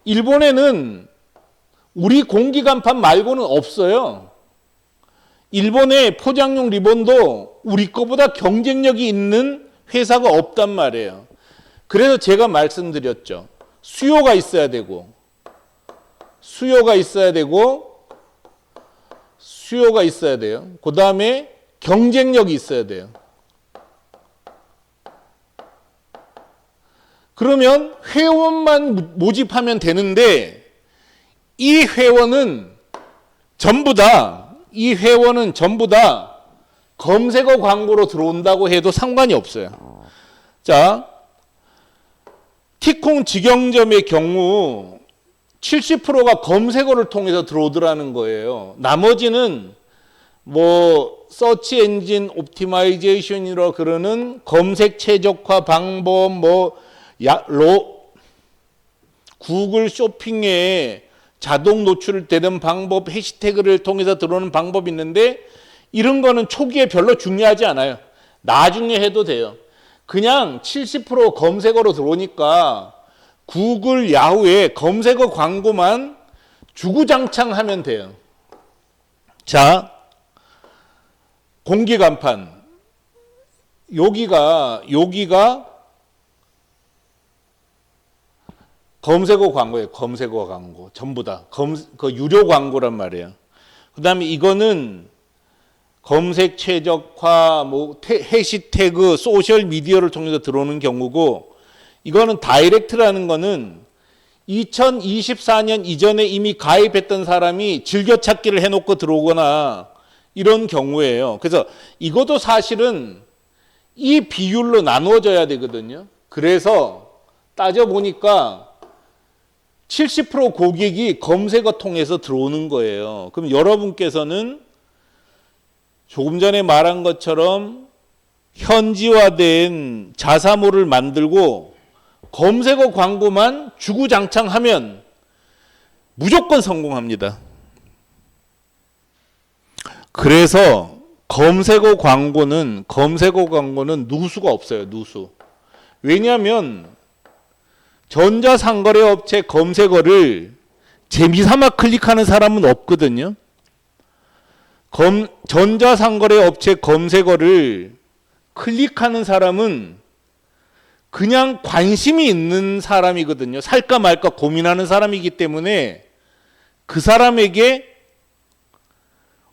일본에는 우리 공기간판 말고는 없어요. 일본의 포장용 리본도 우리 거보다 경쟁력이 있는 회사가 없단 말이에요. 그래서 제가 말씀드렸죠. 수요가 있어야 되고 그 다음에 경쟁력이 있어야 돼요. 그러면 회원만 모집하면 되는데 이 회원은 전부 다 검색어 광고로 들어온다고 해도 상관이 없어요. 자, 티콩 직영점의 경우 70%가 검색어를 통해서 들어오더라는 거예요. 나머지는 서치 엔진 옵티마이제이션이라 그러는 검색 최적화 방법, 구글 쇼핑에 자동 노출되는 방법, 해시태그를 통해서 들어오는 방법이 있는데 이런 거는 초기에 별로 중요하지 않아요. 나중에 해도 돼요. 그냥 70% 검색어로 들어오니까 구글, 야후에 검색어 광고만 주구장창 하면 돼요. 자, 공기간판. 여기가 검색어 광고예요. 검색어 광고. 전부 다. 유료 광고란 말이에요. 그 다음에 이거는 검색 최적화, 해시태그, 소셜 미디어를 통해서 들어오는 경우고, 이거는 다이렉트라는 거는 2024년 이전에 이미 가입했던 사람이 즐겨찾기를 해놓고 들어오거나 이런 경우예요. 그래서 이것도 사실은 이 비율로 나누어져야 되거든요. 그래서 따져보니까 70% 고객이 검색어 통해서 들어오는 거예요. 그럼 여러분께서는 조금 전에 말한 것처럼 현지화된 자사몰을 만들고 검색어 광고만 주구장창하면 무조건 성공합니다. 그래서 검색어 광고는 누수가 없어요. 누수. 왜냐하면 전자상거래 업체 검색어를 재미삼아 클릭하는 사람은 없거든요. 전자상거래 업체 검색어를 클릭하는 사람은 그냥 관심이 있는 사람이거든요. 살까 말까 고민하는 사람이기 때문에 그 사람에게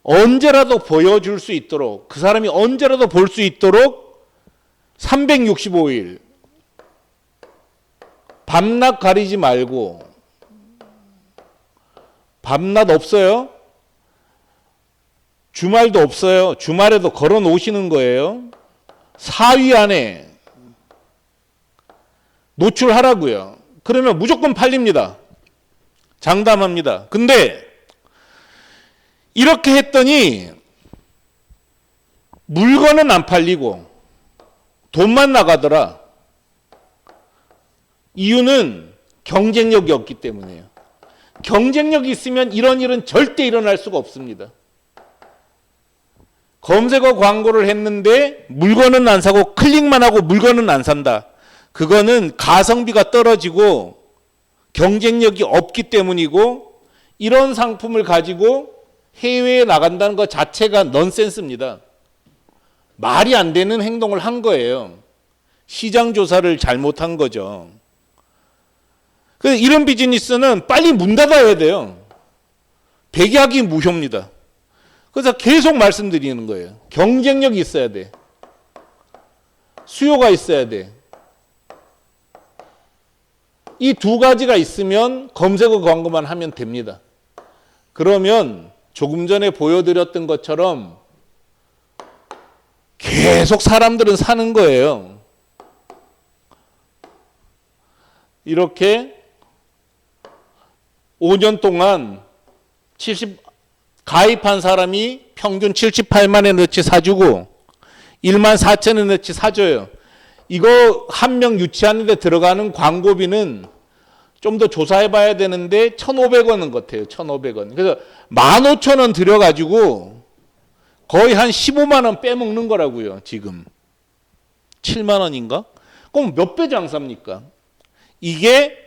언제라도 보여줄 수 있도록, 그 사람이 언제라도 볼 수 있도록 365일 밤낮 가리지 말고, 밤낮 없어요. 주말도 없어요. 주말에도 걸어 놓으시는 거예요. 4위 안에 노출하라고요. 그러면 무조건 팔립니다. 장담합니다. 근데 이렇게 했더니 물건은 안 팔리고 돈만 나가더라. 이유는 경쟁력이 없기 때문이에요. 경쟁력이 있으면 이런 일은 절대 일어날 수가 없습니다. 검색어 광고를 했는데 물건은 안 사고 클릭만 하고 물건은 안 산다. 그거는 가성비가 떨어지고 경쟁력이 없기 때문이고, 이런 상품을 가지고 해외에 나간다는 것 자체가 넌센스입니다. 말이 안 되는 행동을 한 거예요. 시장 조사를 잘못한 거죠. 그래서 이런 비즈니스는 빨리 문 닫아야 돼요. 백약이 무효입니다. 그래서 계속 말씀드리는 거예요. 경쟁력이 있어야 돼. 수요가 있어야 돼. 이 두 가지가 있으면 검색어 광고만 하면 됩니다. 그러면 조금 전에 보여드렸던 것처럼 계속 사람들은 사는 거예요. 이렇게 5년 동안 가입한 사람이 평균 78만 원어치 사주고 1만 4천 원어치 사줘요. 이거 한 명 유치하는 데 들어가는 광고비는 좀 더 조사해 봐야 되는데 1,500원은 같아요. 1,500원. 그래서 15,000원 들여가지고 거의 한 15만 원 빼먹는 거라고요. 지금 7만 원인가? 그럼 몇 배 장사입니까? 이게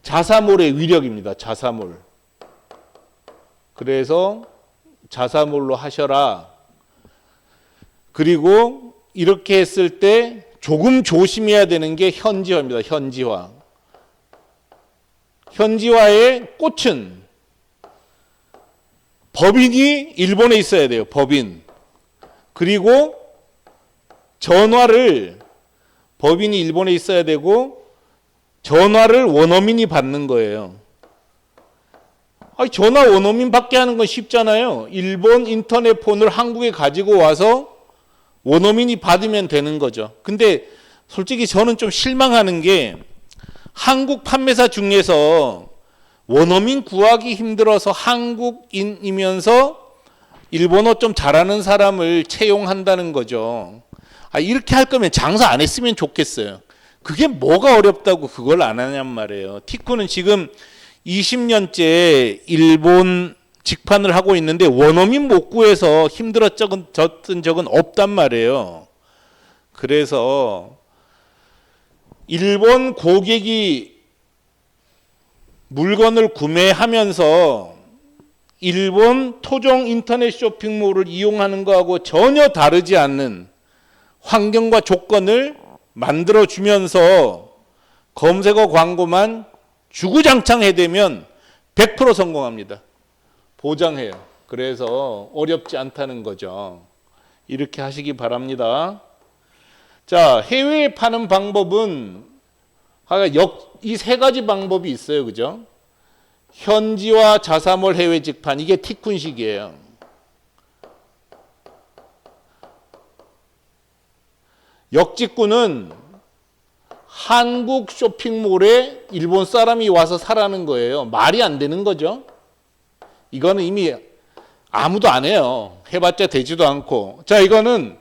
자사몰의 위력입니다. 자사몰. 그래서 자사몰로 하셔라. 그리고 이렇게 했을 때 조금 조심해야 되는 게 현지화입니다. 현지화. 현지화의 꽃은 법인이 일본에 있어야 돼요. 법인. 그리고 전화를 법인이 일본에 있어야 되고 전화를 원어민이 받는 거예요. 아니, 전화 원어민 받게 하는 건 쉽잖아요. 일본 인터넷 폰을 한국에 가지고 와서 원어민이 받으면 되는 거죠. 근데 솔직히 저는 좀 실망하는 게 한국 판매사 중에서 원어민 구하기 힘들어서 한국인이면서 일본어 좀 잘하는 사람을 채용한다는 거죠. 아, 이렇게 할 거면 장사 안 했으면 좋겠어요. 그게 뭐가 어렵다고 그걸 안 하냔 말이에요. 티코는 지금 20년째 일본 직판을 하고 있는데 원어민 못 구해서 힘들었던 적은 없단 말이에요. 그래서 일본 고객이 물건을 구매하면서 일본 토종 인터넷 쇼핑몰을 이용하는 거하고 전혀 다르지 않는 환경과 조건을 만들어주면서 검색어 광고만 주구장창 해대면 100% 성공합니다. 보장해요. 그래서 어렵지 않다는 거죠. 이렇게 하시기 바랍니다. 자, 해외에 파는 방법은 이 세 가지 방법이 있어요. 그죠? 현지화, 자사몰, 해외 직판. 이게 티쿤식이에요. 역직구는 한국 쇼핑몰에 일본 사람이 와서 사라는 거예요. 말이 안 되는 거죠. 이거는 이미 아무도 안 해요. 해봤자 되지도 않고. 자, 이거는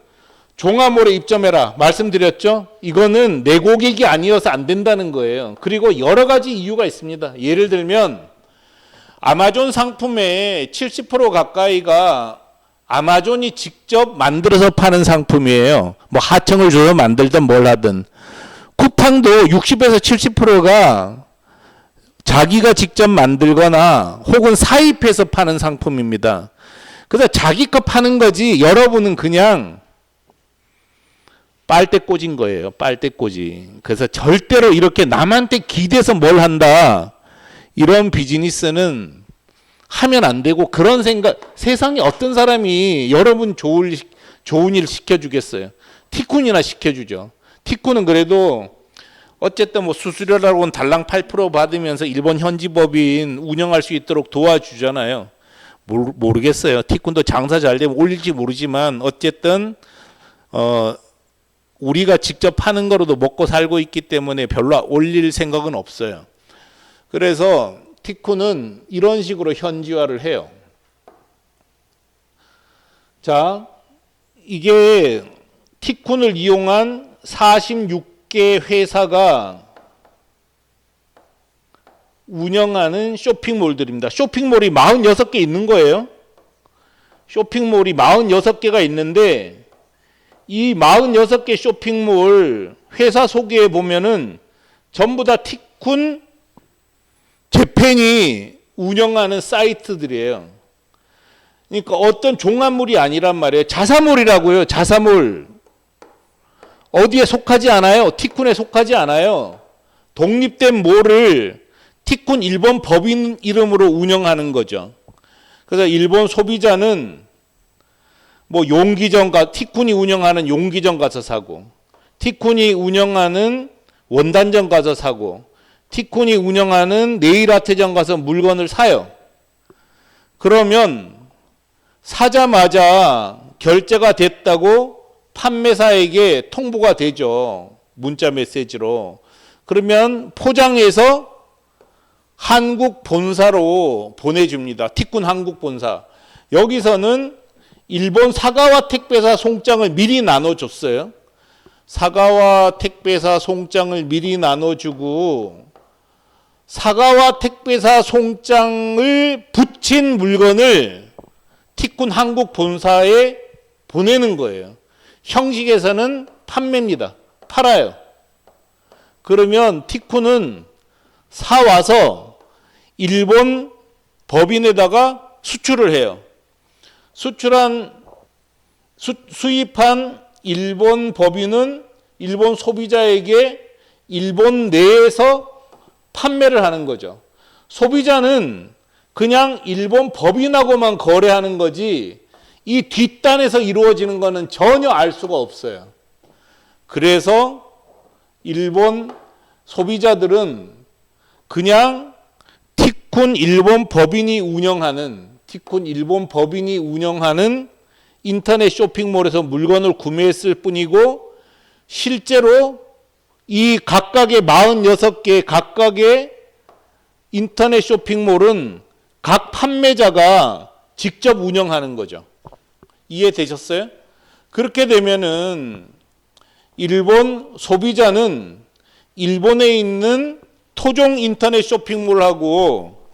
종합몰에 입점해라. 말씀드렸죠? 이거는 내 고객이 아니어서 안 된다는 거예요. 그리고 여러 가지 이유가 있습니다. 예를 들면 아마존 상품의 70% 가까이가 아마존이 직접 만들어서 파는 상품이에요. 뭐 하청을 줘서 만들든 뭘 하든. 쿠팡도 60에서 70%가 자기가 직접 만들거나 혹은 사입해서 파는 상품입니다. 그래서 자기 거 파는 거지 여러분은 그냥 빨대 꽂인 거예요. 빨대 꽂이. 그래서 절대로 이렇게 남한테 기대서 뭘 한다. 이런 비즈니스는 하면 안 되고 그런 생각 세상에 어떤 사람이 여러분 좋은 일 시켜주겠어요. 티쿤이나 시켜주죠. 티쿤은 그래도 어쨌든 뭐 수수료라고는 달랑 8% 받으면서 일본 현지 법인 운영할 수 있도록 도와주잖아요. 모르겠어요. 티쿤도 장사 잘 되면 올릴지 모르지만 어쨌든 우리가 직접 파는 거로도 먹고 살고 있기 때문에 별로 올릴 생각은 없어요. 그래서 티쿤은 이런 식으로 현지화를 해요. 자, 이게 티쿤을 이용한 46개 회사가 운영하는 쇼핑몰들입니다. 쇼핑몰이 46개 있는 거예요. 쇼핑몰이 46개가 있는데 이 46개 쇼핑몰 회사 소개에 보면은 전부 다 티쿤 재팬이 운영하는 사이트들이에요. 그러니까 어떤 종합몰이 아니란 말이에요. 자사몰이라고요. 자사몰. 어디에 속하지 않아요. 티쿤에 속하지 않아요. 독립된 몰을 티쿤 일본 법인 이름으로 운영하는 거죠. 그래서 일본 소비자는 뭐 용기점 티쿤이 운영하는 용기점 가서 사고, 티쿤이 운영하는 원단점 가서 사고, 티쿤이 운영하는 네일아트점 가서 물건을 사요. 그러면 사자마자 결제가 됐다고 판매사에게 통보가 되죠. 문자 메시지로. 그러면 포장해서 한국 본사로 보내줍니다. 티쿤 한국 본사. 여기서는 일본 사가와 택배사 송장을 미리 나눠줬어요. 사가와 택배사 송장을 미리 나눠주고 사가와 택배사 송장을 붙인 물건을 티쿤 한국 본사에 보내는 거예요. 형식에서는 판매입니다. 팔아요. 그러면 티쿤은 사와서 일본 법인에다가 수출을 해요. 수입한 일본 법인은 일본 소비자에게 일본 내에서 판매를 하는 거죠. 소비자는 그냥 일본 법인하고만 거래하는 거지 이 뒷단에서 이루어지는 거는 전혀 알 수가 없어요. 그래서 일본 소비자들은 그냥 티쿤 일본 법인이 운영하는 인터넷 쇼핑몰에서 물건을 구매했을 뿐이고 실제로 이 각각의 46개 각각의 인터넷 쇼핑몰은 각 판매자가 직접 운영하는 거죠. 이해되셨어요? 그렇게 되면은 일본 소비자는 일본에 있는 토종 인터넷 쇼핑몰하고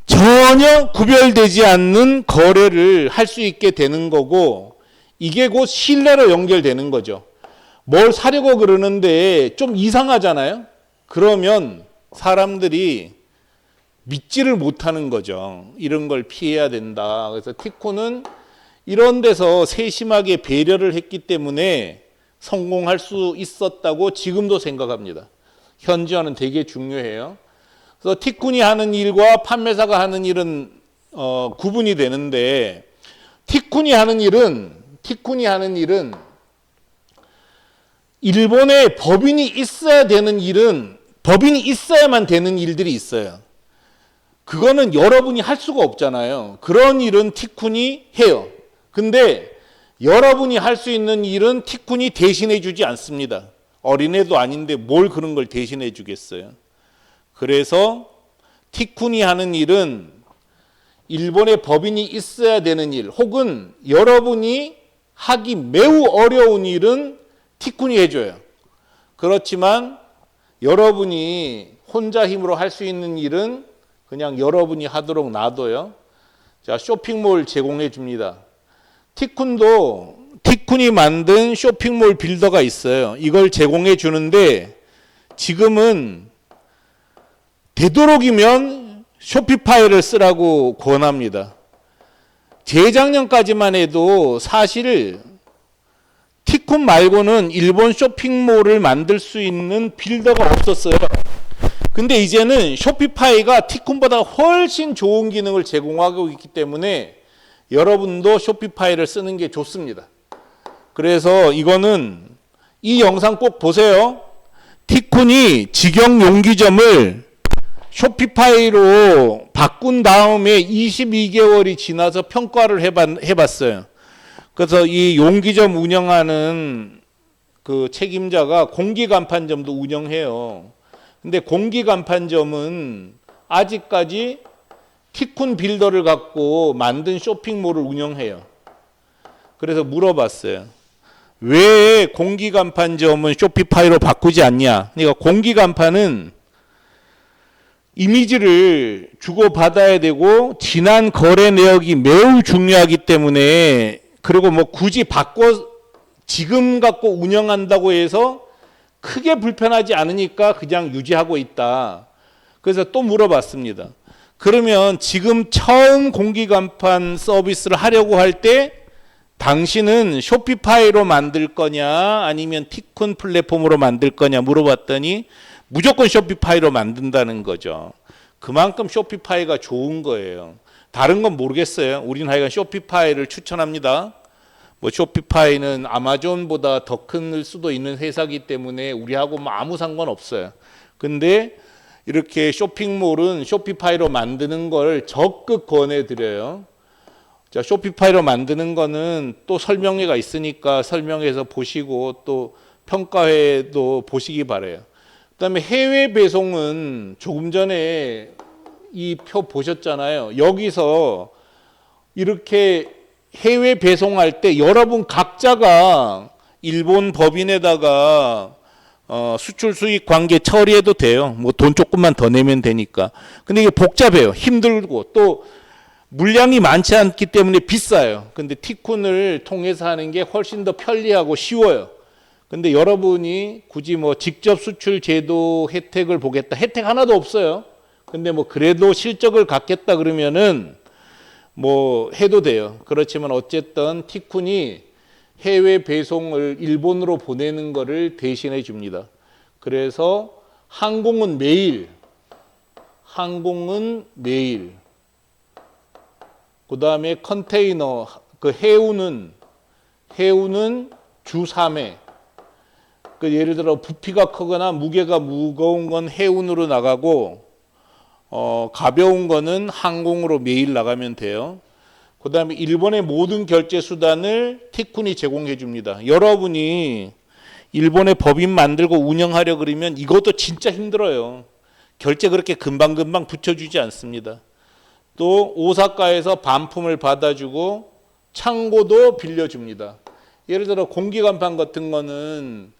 전혀 구별되지 않는 거래를 할 수 있게 되는 거고 이게 곧 신뢰로 연결되는 거죠. 뭘 사려고 그러는데 좀 이상하잖아요. 그러면 사람들이 믿지를 못하는 거죠. 이런 걸 피해야 된다. 그래서 티코는 이런 데서 세심하게 배려를 했기 때문에 성공할 수 있었다고 지금도 생각합니다. 현지화는 되게 중요해요. 그래서 티쿤이 하는 일과 판매사가 하는 일은 구분이 되는데 티쿤이 하는 일은 일본에 법인이 있어야 되는 일은 법인이 있어야만 되는 일들이 있어요. 그거는 여러분이 할 수가 없잖아요. 그런 일은 티쿤이 해요. 근데 여러분이 할 수 있는 일은 티쿤이 대신해 주지 않습니다. 어린애도 아닌데 뭘 그런 걸 대신해 주겠어요. 그래서 티쿤이 하는 일은 일본의 법인이 있어야 되는 일, 혹은 여러분이 하기 매우 어려운 일은 티쿤이 해줘요. 그렇지만 여러분이 혼자 힘으로 할 수 있는 일은 그냥 여러분이 하도록 놔둬요. 자, 쇼핑몰 제공해 줍니다. 티쿤이 만든 쇼핑몰 빌더가 있어요. 이걸 제공해 주는데 지금은 되도록이면 쇼피파이를 쓰라고 권합니다. 재작년까지만 해도 사실 티쿤 말고는 일본 쇼핑몰을 만들 수 있는 빌더가 없었어요. 근데 이제는 쇼피파이가 티쿤보다 훨씬 좋은 기능을 제공하고 있기 때문에 여러분도 쇼피파이를 쓰는 게 좋습니다. 그래서 이거는 이 영상 꼭 보세요. 티쿤이 직영 용기점을 쇼피파이로 바꾼 다음에 22개월이 지나서 평가를 해봤어요. 그래서 이 용기점 운영하는 그 책임자가 공기간판점도 운영해요. 근데 공기간판점은 아직까지 티쿤 빌더를 갖고 만든 쇼핑몰을 운영해요. 그래서 물어봤어요. 왜 공기간판점은 쇼피파이로 바꾸지 않냐? 그러니까 공기간판은 이미지를 주고받아야 되고 지난 거래 내역이 매우 중요하기 때문에, 그리고 뭐 굳이 바꿔 지금 갖고 운영한다고 해서 크게 불편하지 않으니까 그냥 유지하고 있다. 그래서 또 물어봤습니다. 그러면 지금 처음 공기간판 서비스를 하려고 할 때 당신은 쇼피파이로 만들 거냐 아니면 티쿤 플랫폼으로 만들 거냐 물어봤더니 무조건 쇼피파이로 만든다는 거죠. 그만큼 쇼피파이가 좋은 거예요. 다른 건 모르겠어요. 우리는 하여간 쇼피파이를 추천합니다. 뭐 쇼피파이는 아마존보다 더 큰 수도 있는 회사이기 때문에 우리하고 뭐 아무 상관없어요. 근데 이렇게 쇼핑몰은 쇼피파이로 만드는 걸 적극 권해드려요. 자, 쇼피파이로 만드는 거는 또 설명회가 있으니까 설명회에서 보시고 또 평가회도 보시기 바래요. 그다음에 해외 배송은 조금 전에 이 표 보셨잖아요. 여기서 이렇게 해외 배송할 때 여러분 각자가 일본 법인에다가 수출 수익 관계 처리해도 돼요. 뭐 돈 조금만 더 내면 되니까. 근데 이게 복잡해요. 힘들고 또 물량이 많지 않기 때문에 비싸요. 근데 티쿤을 통해서 하는 게 훨씬 더 편리하고 쉬워요. 근데 여러분이 굳이 뭐 직접 수출 제도 혜택을 보겠다. 혜택 하나도 없어요. 근데 뭐 그래도 실적을 갖겠다 그러면은 뭐 해도 돼요. 그렇지만 어쨌든 티쿤이 해외 배송을 일본으로 보내는 거를 대신해 줍니다. 그래서 항공은 매일, 그 다음에 컨테이너, 그 해운은 주 3회. 그 예를 들어 부피가 크거나 무게가 무거운 건 해운으로 나가고, 가벼운 거는 항공으로 매일 나가면 돼요. 그 다음에 일본의 모든 결제 수단을 티쿤이 제공해 줍니다. 여러분이 일본의 법인 만들고 운영하려 그러면 이것도 진짜 힘들어요. 결제 그렇게 금방금방 붙여주지 않습니다. 또 오사카에서 반품을 받아주고 창고도 빌려줍니다. 예를 들어 공기간판 같은 거는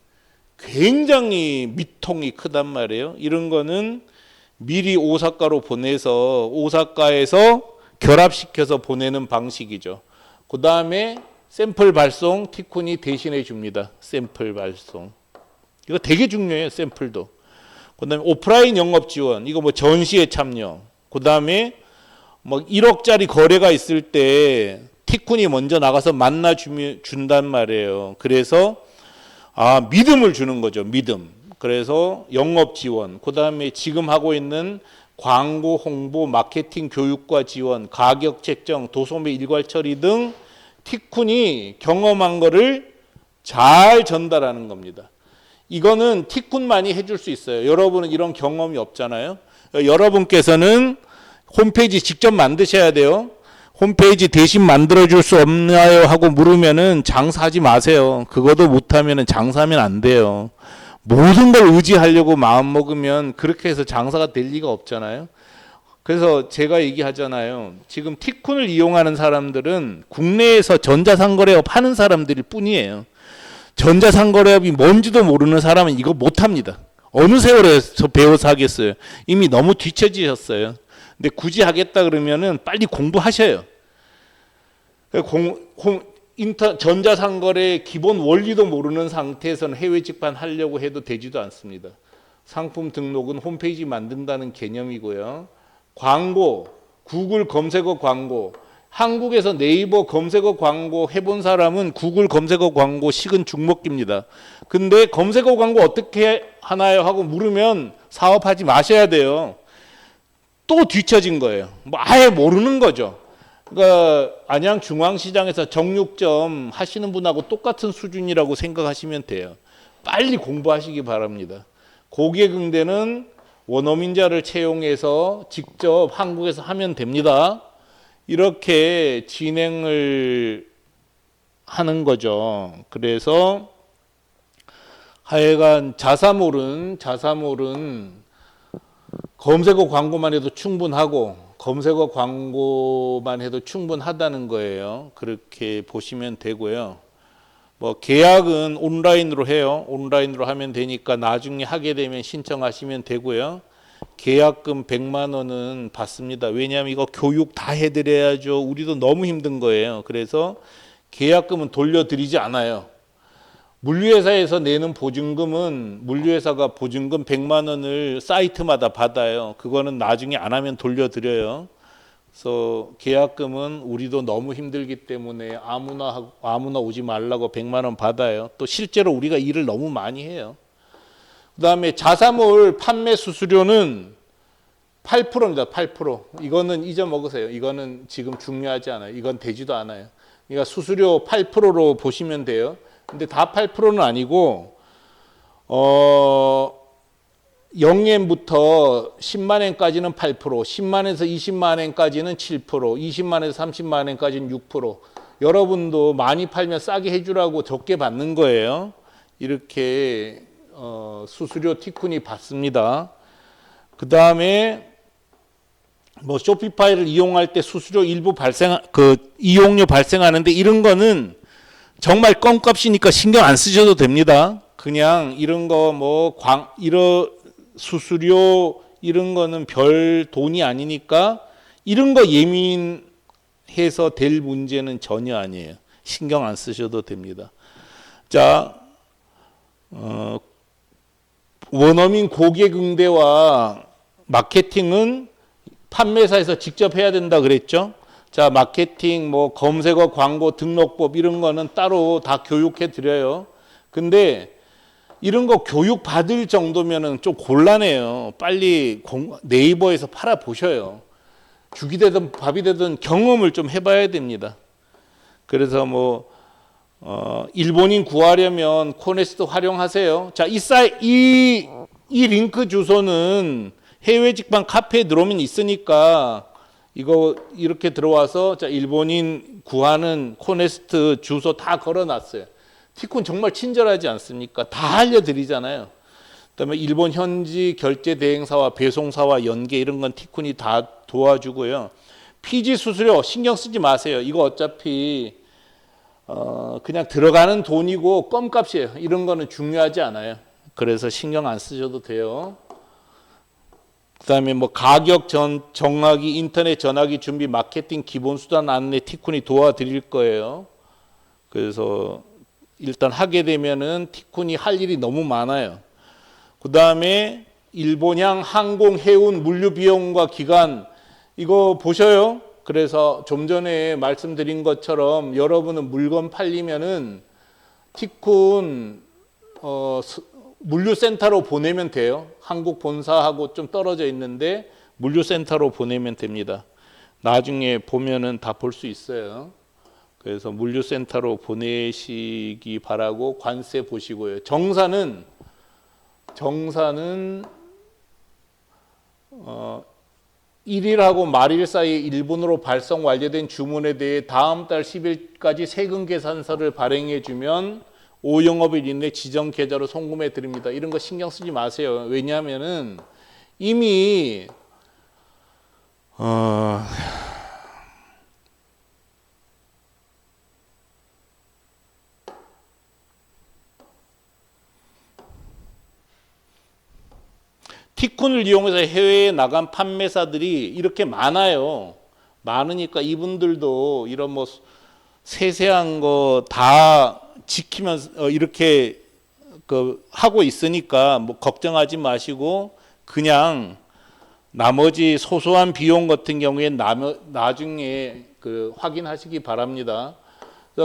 굉장히 미통이 크단 말이에요. 이런 거는 미리 오사카로 보내서 오사카에서 결합시켜서 보내는 방식이죠. 그 다음에 샘플 발송 티쿤이 대신해 줍니다. 샘플 발송. 이거 되게 중요해요. 샘플도. 그 다음에 오프라인 영업 지원. 이거 뭐 전시에 참여. 그 다음에 뭐 1억짜리 거래가 있을 때 티쿤이 먼저 나가서 만나준단 말이에요. 그래서 믿음을 주는 거죠. 믿음. 그래서 영업 지원, 그 다음에 지금 하고 있는 광고, 홍보, 마케팅, 교육과 지원, 가격 책정, 도소매 일괄 처리 등 티쿤이 경험한 거를 잘 전달하는 겁니다. 이거는 티쿤만이 해줄 수 있어요. 여러분은 이런 경험이 없잖아요. 여러분께서는 홈페이지 직접 만드셔야 돼요. 홈페이지 대신 만들어줄 수 없나요? 하고 물으면은 장사하지 마세요. 그것도 못하면은 장사하면 안 돼요. 모든 걸 의지하려고 마음먹으면 그렇게 해서 장사가 될 리가 없잖아요. 그래서 제가 얘기하잖아요. 지금 티쿤을 이용하는 사람들은 국내에서 전자상거래업 하는 사람들일 뿐이에요. 전자상거래업이 뭔지도 모르는 사람은 이거 못합니다. 어느 세월에서 배워서 하겠어요. 이미 너무 뒤처지셨어요. 근데 굳이 하겠다 그러면은 빨리 공부하셔요. 전자상거래 기본 원리도 모르는 상태에서는 해외 직판하려고 해도 되지도 않습니다. 상품 등록은 홈페이지 만든다는 개념이고요. 광고, 구글 검색어 광고, 한국에서 네이버 검색어 광고 해본 사람은 구글 검색어 광고 식은 죽먹기입니다. 근데 검색어 광고 어떻게 하나요? 하고 물으면 사업하지 마셔야 돼요. 또 뒤처진 거예요. 뭐 아예 모르는 거죠. 그러니까 안양 중앙시장에서 정육점 하시는 분하고 똑같은 수준이라고 생각하시면 돼요. 빨리 공부하시기 바랍니다. 고객응대는 원어민자를 채용해서 직접 한국에서 하면 됩니다. 이렇게 진행을 하는 거죠. 그래서 하여간 자사몰은 검색어 광고만 해도 충분하고 검색어 광고만 해도 충분하다는 거예요. 그렇게 보시면 되고요. 뭐 계약은 온라인으로 해요. 온라인으로 하면 되니까 나중에 하게 되면 신청하시면 되고요. 계약금 100만 원은 받습니다. 왜냐하면 이거 교육 다 해드려야죠. 우리도 너무 힘든 거예요. 그래서 계약금은 돌려드리지 않아요. 물류회사에서 내는 보증금은 물류회사가 보증금 100만 원을 사이트마다 받아요. 그거는 나중에 안 하면 돌려드려요. 그래서 계약금은 우리도 너무 힘들기 때문에 아무나 오지 말라고 100만 원 받아요. 또 실제로 우리가 일을 너무 많이 해요. 그다음에 자사몰 판매 수수료는 8%입니다. 8%. 이거는 잊어먹으세요. 이거는 지금 중요하지 않아요. 이건 되지도 않아요. 그러니까 수수료 8%로 보시면 돼요. 근데 다 8%는 아니고 0엔부터 10만 엔까지는 8%, 10만에서 20만 엔까지는 7%, 20만에서 30만 엔까지는 6%. 여러분도 많이 팔면 싸게 해주라고 적게 받는 거예요. 이렇게 수수료 티쿤이 받습니다. 그 다음에 뭐 쇼피파이를 이용할 때 수수료 일부 이용료 발생하는데 이런 거는 정말 껌값이니까 신경 안 쓰셔도 됩니다. 그냥 이런 거 이런 수수료 이런 거는 별 돈이 아니니까 이런 거 예민해서 될 문제는 전혀 아니에요. 신경 안 쓰셔도 됩니다. 자, 원어민 고객 응대와 마케팅은 판매사에서 직접 해야 된다 그랬죠. 자, 마케팅, 뭐 검색어, 광고, 등록법 이런 거는 따로 다 교육해 드려요. 근데 이런 거 교육 받을 정도면은 좀 곤란해요. 빨리 네이버에서 팔아 보셔요. 죽이 되든 밥이 되든 경험을 좀 해봐야 됩니다. 그래서 뭐 일본인 구하려면 코네스트 활용하세요. 자, 이 링크 주소는 해외 직방 카페에 들어오면 있으니까 이거 이렇게 들어와서 자, 일본인 구하는 코네스트 주소 다 걸어놨어요. 티쿤 정말 친절하지 않습니까? 다 알려드리잖아요. 그다음에 일본 현지 결제 대행사와 배송사와 연계 이런 건 티쿤이 다 도와주고요. 피지 수수료 신경 쓰지 마세요. 이거 어차피 그냥 들어가는 돈이고 껌값이에요. 이런 거는 중요하지 않아요. 그래서 신경 안 쓰셔도 돼요. 그다음에 뭐 가격 정하기, 인터넷 전화기 준비, 마케팅 기본 수단 안내 티쿤이 도와드릴 거예요. 그래서 일단 하게 되면은 티쿤이 할 일이 너무 많아요. 그다음에 일본향 항공, 해운, 물류 비용과 기간 이거 보셔요. 그래서 좀 전에 말씀드린 것처럼 여러분은 물건 팔리면은 티쿤 물류센터로 보내면 돼요. 한국 본사하고 좀 떨어져 있는데 물류센터로 보내면 됩니다. 나중에 보면은 다 볼 수 있어요. 그래서 물류센터로 보내시기 바라고 관세 보시고요. 정사는 정사는 1일하고 말일 사이에 일본으로 발송 완료된 주문에 대해 다음 달 10일까지 세금 계산서를 발행해 주면 5영업일 이내 지정 계좌로 송금해 드립니다. 이런 거 신경 쓰지 마세요. 왜냐하면은 이미 티쿤을 이용해서 해외에 나간 판매사들이 이렇게 많아요. 많으니까 이분들도 이런 뭐 세세한 거 다 지키면서 이렇게 하고 있으니까 뭐 걱정하지 마시고 그냥 나머지 소소한 비용 같은 경우에 나중에 확인하시기 바랍니다.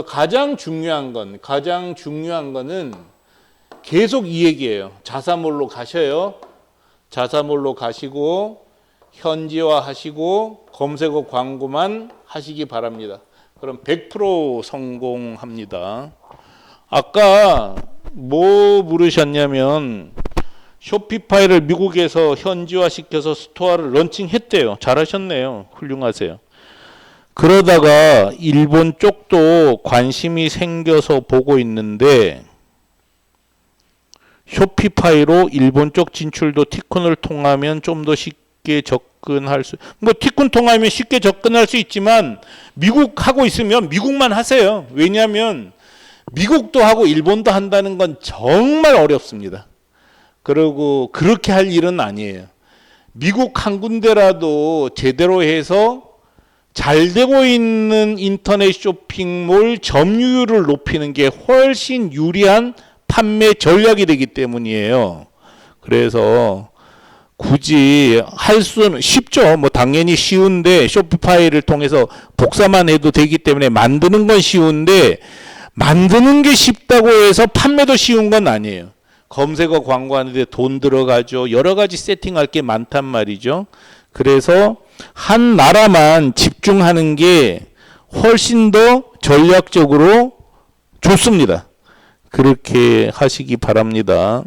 가장 중요한 거는 계속 이 얘기예요. 자사몰로 가셔요. 자사몰로 가시고 현지화 하시고 검색어 광고만 하시기 바랍니다. 그럼 100% 성공합니다. 아까 뭐 물으셨냐면 쇼피파이를 미국에서 현지화 시켜서 스토어를 런칭했대요. 잘하셨네요. 훌륭하세요. 그러다가 일본 쪽도 관심이 생겨서 보고 있는데 쇼피파이로 일본 쪽 진출도 티쿤을 통하면 좀 더 쉽게 접근할 수, 뭐 티쿤 통하면 쉽게 접근할 수 있지만 미국 하고 있으면 미국만 하세요. 왜냐하면 미국도 하고 일본도 한다는 건 정말 어렵습니다. 그리고 그렇게 할 일은 아니에요. 미국 한 군데라도 제대로 해서 잘 되고 있는 인터넷 쇼핑몰 점유율을 높이는 게 훨씬 유리한 판매 전략이 되기 때문이에요. 그래서 굳이 할 수는 쉽죠. 뭐 당연히 쉬운데 쇼피파이를 통해서 복사만 해도 되기 때문에 만드는 건 쉬운데 만드는 게 쉽다고 해서 판매도 쉬운 건 아니에요. 검색어 광고하는데 돈 들어가죠. 여러 가지 세팅할 게 많단 말이죠. 그래서 한 나라만 집중하는 게 훨씬 더 전략적으로 좋습니다. 그렇게 하시기 바랍니다.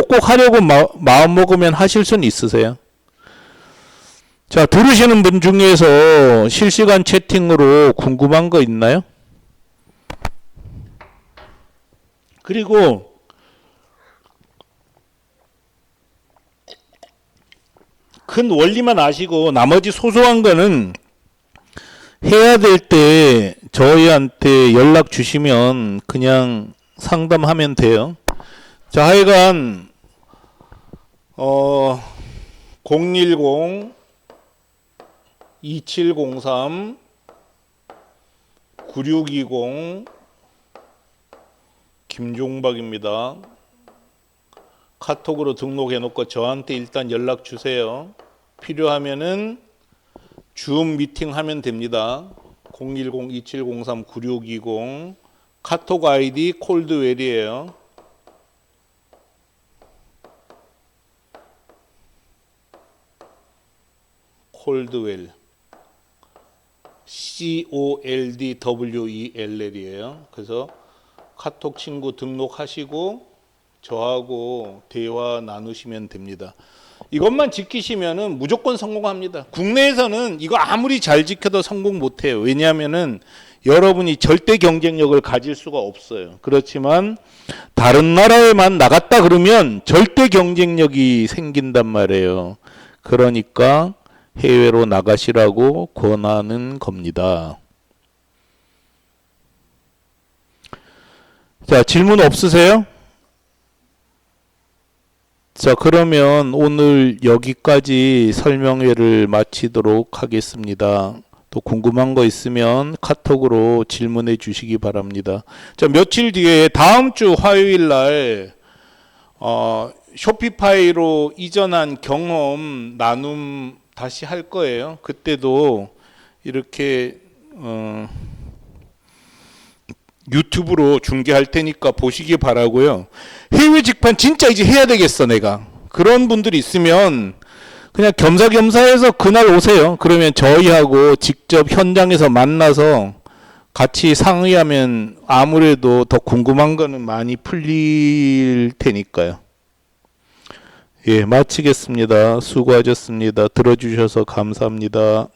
꼭 하려고 마음 먹으면 하실 수는 있으세요. 자, 들으시는 분 중에서 실시간 채팅으로 궁금한 거 있나요? 그리고 큰 원리만 아시고 나머지 소소한 거는 해야 될 때 저희한테 연락 주시면 그냥 상담하면 돼요. 자, 하여간 010-2703-9620 김종박입니다. 카톡으로 등록해 놓고 저한테 일단 연락 주세요. 필요하면은 줌 미팅 하면 됩니다. 010-2703-9620 카톡 아이디 콜드웰이에요. 콜드웰 COLDWELL이에요. 그래서 카톡 친구 등록하시고 저하고 대화 나누시면 됩니다. 이것만 지키시면은 무조건 성공합니다. 국내에서는 이거 아무리 잘 지켜도 성공 못해요. 왜냐하면은 여러분이 절대 경쟁력을 가질 수가 없어요. 그렇지만 다른 나라에만 나갔다 그러면 절대 경쟁력이 생긴단 말이에요. 그러니까 해외로 나가시라고 권하는 겁니다. 자, 질문 없으세요? 자, 그러면 오늘 여기까지 설명회를 마치도록 하겠습니다. 또 궁금한 거 있으면 카톡으로 질문해 주시기 바랍니다. 자, 며칠 뒤에 다음 주 화요일 날 쇼피파이로 이전한 경험 나눔 다시 할 거예요. 그때도 이렇게 유튜브로 중계할 테니까 보시기 바라고요. 해외 직판 진짜 이제 해야 되겠어 내가. 그런 분들이 있으면 그냥 겸사겸사해서 그날 오세요. 그러면 저희하고 직접 현장에서 만나서 같이 상의하면 아무래도 더 궁금한 거는 많이 풀릴 테니까요. 예, 마치겠습니다. 수고하셨습니다. 들어주셔서 감사합니다.